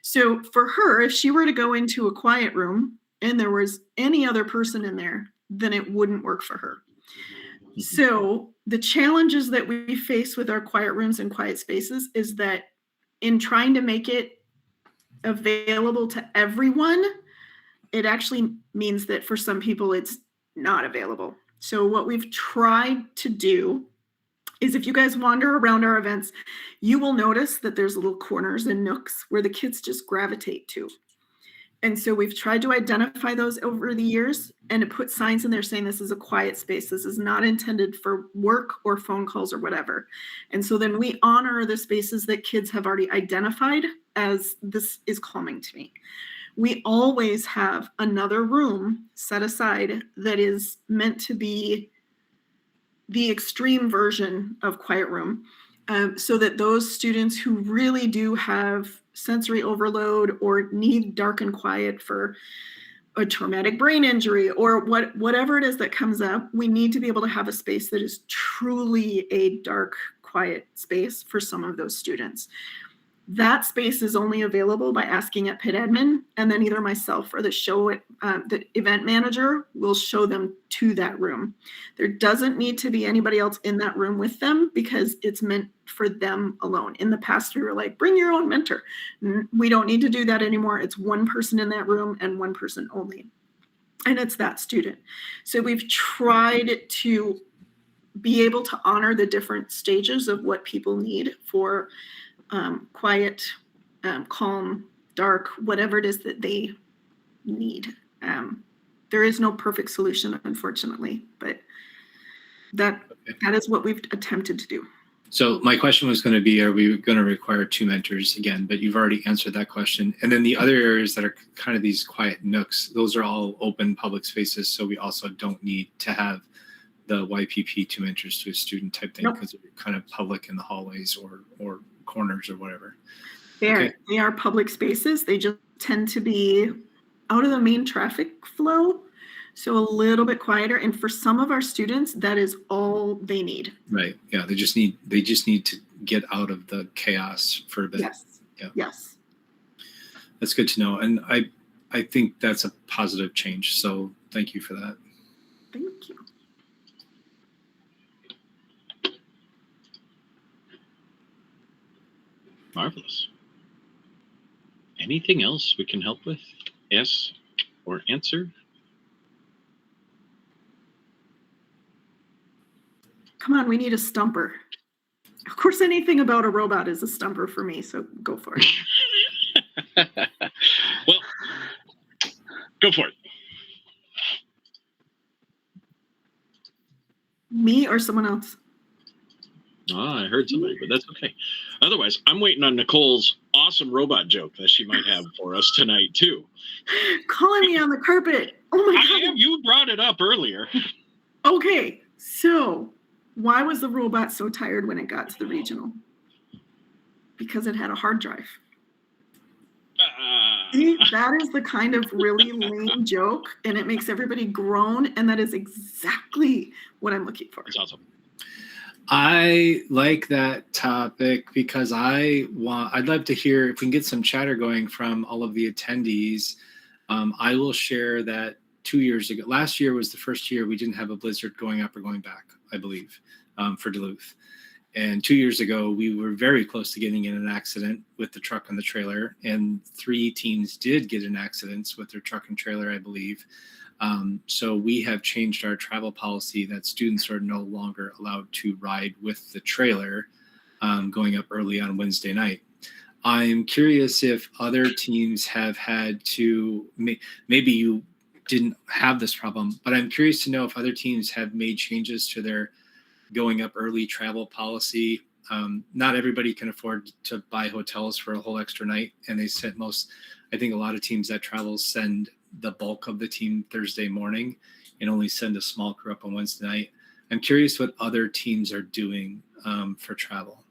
Speaker 3: So for her, if she were to go into a quiet room and there was any other person in there, then it wouldn't work for her. So the challenges that we face with our quiet rooms and quiet spaces is that in trying to make it available to everyone, it actually means that for some people it's not available. So what we've tried to do is, if you guys wander around our events, you will notice that there's little corners and nooks where the kids just gravitate to. And so we've tried to identify those over the years and to put signs in there saying this is a quiet space. This is not intended for work or phone calls or whatever. And so then we honor the spaces that kids have already identified as this is calming to me. We always have another room set aside that is meant to be the extreme version of quiet room, so that those students who really do have sensory overload or need dark and quiet for a traumatic brain injury or whatever it is that comes up, we need to be able to have a space that is truly a dark, quiet space for some of those students. That space is only available by asking at pit admin, and then either myself or the event manager will show them to that room. There doesn't need to be anybody else in that room with them because it's meant for them alone. In the past, we were like, bring your own mentor. We don't need to do that anymore. It's one person in that room and one person only. And it's that student. So we've tried to be able to honor the different stages of what people need for quiet, calm, dark, whatever it is that they need. There is no perfect solution, unfortunately, but that is what we've attempted to do.
Speaker 2: So my question was going to be, are we going to require 2 mentors again? But you've already answered that question. And then the other areas that are kind of these quiet nooks, those are all open public spaces. So we also don't need to have the YPP 2 mentors to a student type thing because they're kind of public in the hallways or corners or whatever.
Speaker 3: They are public spaces. They just tend to be out of the main traffic flow. So a little bit quieter. And for some of our students, that is all they need.
Speaker 2: Right. Yeah. They just need to get out of the chaos for a bit.
Speaker 3: Yes.
Speaker 2: Yeah.
Speaker 3: Yes.
Speaker 2: That's good to know. And I think that's a positive change. So thank you for that.
Speaker 3: Thank you.
Speaker 4: Marvelous. Anything else we can help with? Yes, or answer?
Speaker 3: Come on, we need a stumper. Of course, anything about a robot is a stumper for me, so go for it.
Speaker 4: Well, go for it.
Speaker 3: Me or someone else?
Speaker 4: Oh, I heard somebody, but that's okay. Otherwise, I'm waiting on Nicole's awesome robot joke that she might have for us tonight, too.
Speaker 3: Calling me on the carpet. Oh my God.
Speaker 4: You brought it up earlier.
Speaker 3: Okay, so why was the robot so tired when it got to the regional? Because it had a hard drive. See, that is the kind of really lame joke, and it makes everybody groan, and that is exactly what I'm looking for.
Speaker 4: That's awesome.
Speaker 2: I like that topic because I'd love to hear if we can get some chatter going from all of the attendees. I will share that 2 years ago, last year was the first year we didn't have a blizzard going up or going back, I believe, for Duluth. And 2 years ago, we were very close to getting in an accident with the truck and the trailer. And 3 teams did get in accidents with their truck and trailer, I believe. So we have changed our travel policy that students are no longer allowed to ride with the trailer going up early on Wednesday night. I'm curious if other teams have had to, maybe you didn't have this problem, but I'm curious to know if other teams have made changes to their going up early travel policy. Not everybody can afford to buy hotels for a whole extra night. And they sent I think a lot of teams that travel send the bulk of the team Thursday morning and only send a small crew up on Wednesday night. I'm curious what other teams are doing for travel.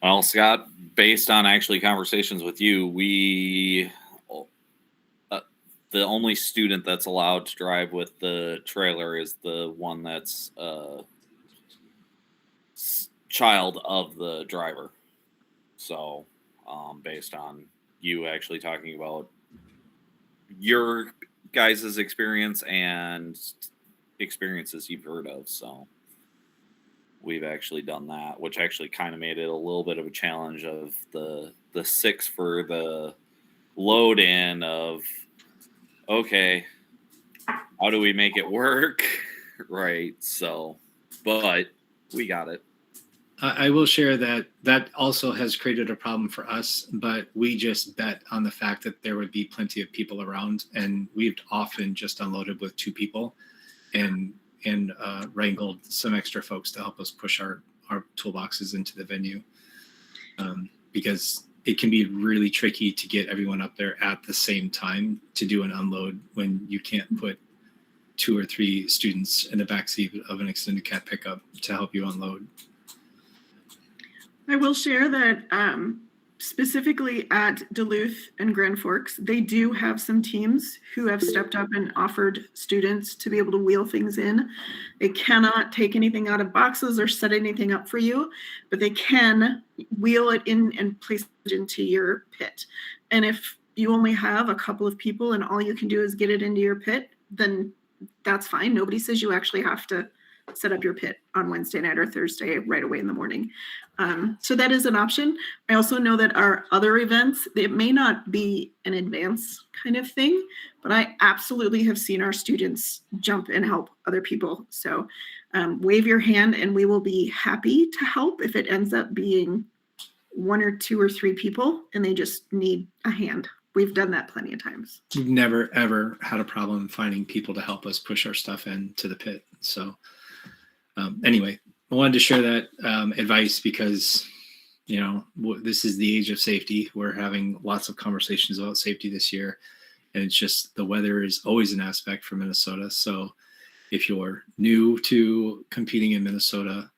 Speaker 7: Well, Scott, based on actually conversations with you, the only student that's allowed to drive with the trailer is the one that's child of the driver. So based on you actually talking about your guys' experience and experiences you've heard of. So we've actually done that, which actually kind of made it a little bit of a challenge of the 6 for the load in of, okay, how do we make it work? Right. So, but we got it.
Speaker 2: I will share that also has created a problem for us, but we just bet on the fact that there would be plenty of people around, and we've often just unloaded with 2 people and wrangled some extra folks to help us push our toolboxes into the venue, because it can be really tricky to get everyone up there at the same time to do an unload when you can't put 2 or 3 students in the backseat of an extended cat pickup to help you unload.
Speaker 3: I will share that specifically at Duluth and Grand Forks, they do have some teams who have stepped up and offered students to be able to wheel things in. They cannot take anything out of boxes or set anything up for you, but they can wheel it in and place it into your pit. And if you only have a couple of people and all you can do is get it into your pit, then that's fine. Nobody says you actually have to set up your pit on Wednesday night or Thursday right away in the morning. So that is an option. I also know that our other events, it may not be an advance kind of thing, but I absolutely have seen our students jump and help other people. So wave your hand and we will be happy to help if it ends up being 1 or 2 or 3 people and they just need a hand. We've done that plenty of times.
Speaker 2: We've never, ever had a problem finding people to help us push our stuff into the pit. So anyway, I wanted to share that advice because, you know, this is the age of safety. We're having lots of conversations about safety this year. And it's just the weather is always an aspect for Minnesota. So if you're new to competing in Minnesota,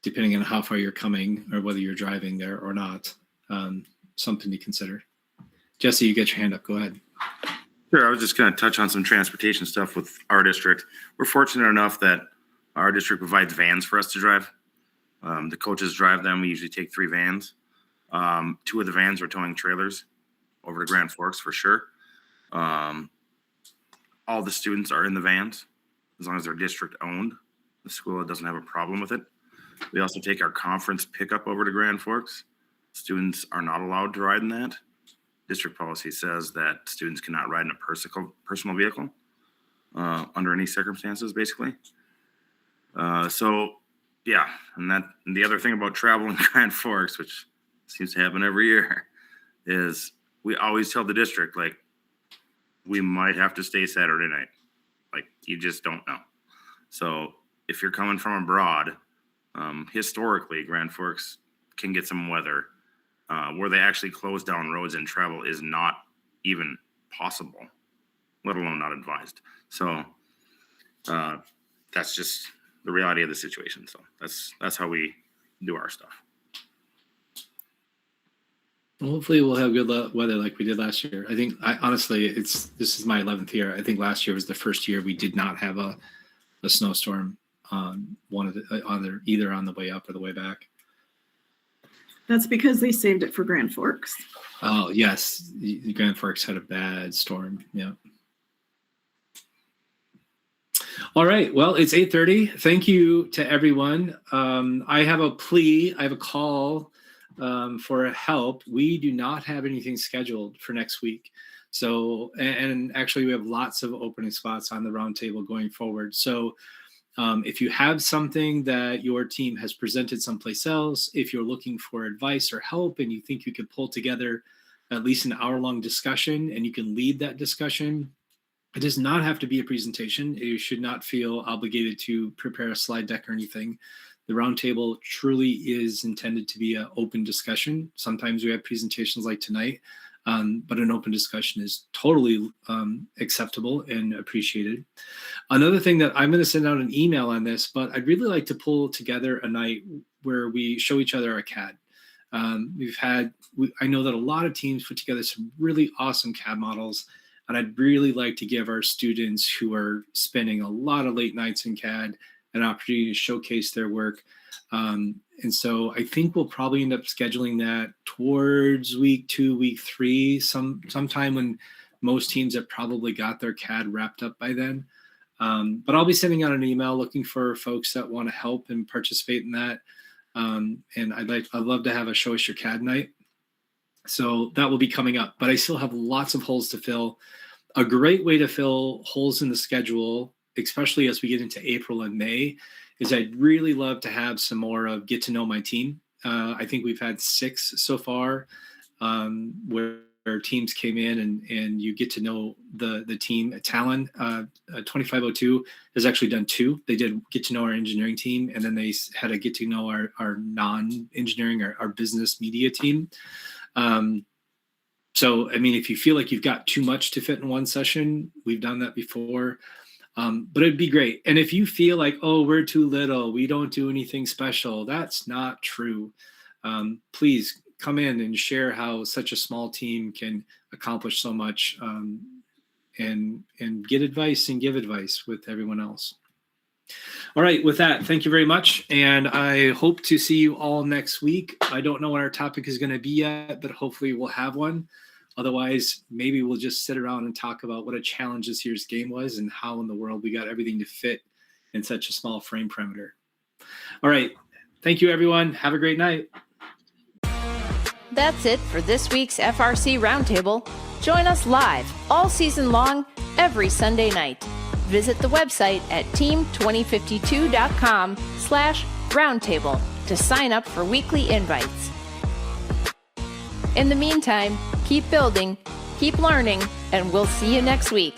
Speaker 2: depending on how far you're coming or whether you're driving there or not, something to consider. Jesse, you get your hand up. Go ahead.
Speaker 6: Sure. I was just going to touch on some transportation stuff with our district. We're fortunate enough that our district provides vans for us to drive. The coaches drive them. We usually take 3 vans. 2 of the vans are towing trailers over to Grand Forks for sure. All the students are in the vans as long as they're district owned. The school doesn't have a problem with it. We also take our conference pickup over to Grand Forks. Students are not allowed to ride in that. District policy says that students cannot ride in a personal vehicle under any circumstances, basically. So, yeah, and the other thing about travel in Grand Forks, which seems to happen every year, is we always tell the district, like, we might have to stay Saturday night. Like, you just don't know. So if you're coming from abroad, historically, Grand Forks can get some weather where they actually close down roads and travel is not even possible, let alone not advised. So that's just the reality of the situation. So that's how we do our stuff.
Speaker 2: Hopefully we'll have good weather like we did last year. I think honestly, this is my 11th year. I think last year was the first year we did not have a snowstorm on either on the way up or the way back.
Speaker 3: That's because they saved it for Grand Forks.
Speaker 2: Oh yes, Grand Forks had a bad storm. Yeah. All right. Well, it's 8:30. Thank you to everyone. I have a plea. I have a call for help. We do not have anything scheduled for next week. So, and actually we have lots of opening spots on the roundtable going forward. So if you have something that your team has presented someplace else, if you're looking for advice or help and you think you could pull together at least an hour-long discussion and you can lead that discussion, it does not have to be a presentation. You should not feel obligated to prepare a slide deck or anything. The roundtable truly is intended to be an open discussion. Sometimes we have presentations like tonight, but an open discussion is totally acceptable and appreciated. Another thing that I'm going to send out an email on this, but I'd really like to pull together a night where we show each other our CAD. I know that a lot of teams put together some really awesome CAD models, and I'd really like to give our students who are spending a lot of late nights in CAD an opportunity to showcase their work. And so I think we'll probably end up scheduling that towards week 2, week 3, sometime when most teams have probably got their CAD wrapped up by then. But I'll be sending out an email looking for folks that want to help and participate in that. And I'd love to have a show us your CAD night. So that will be coming up, but I still have lots of holes to fill. A great way to fill holes in the schedule, especially as we get into April and May, is I'd really love to have some more of get to know my team. I think we've had 6 so far where teams came in and you get to know the team. Talon 2502 has actually done 2. They did get to know our engineering team, and then they had a get to know our non-engineering, our business media team. So, I mean, if you feel like you've got too much to fit in one session, we've done that before. But it'd be great. And if you feel like, oh, we're too little, we don't do anything special, that's not true. please come in and share how such a small team can accomplish so much, and get advice and give advice with everyone else. All right, with that, thank you very much. And I hope to see you all next week. I don't know what our topic is going to be yet, but hopefully we'll have one. Otherwise, maybe we'll just sit around and talk about what a challenge this year's game was and how in the world we got everything to fit in such a small frame parameter. All right. Thank you, everyone. Have a great night.
Speaker 1: That's it for this week's FRC Roundtable. Join us live all season long, every Sunday night. Visit the website at team2052.com/roundtable to sign up for weekly invites. In the meantime, keep building, keep learning, and we'll see you next week.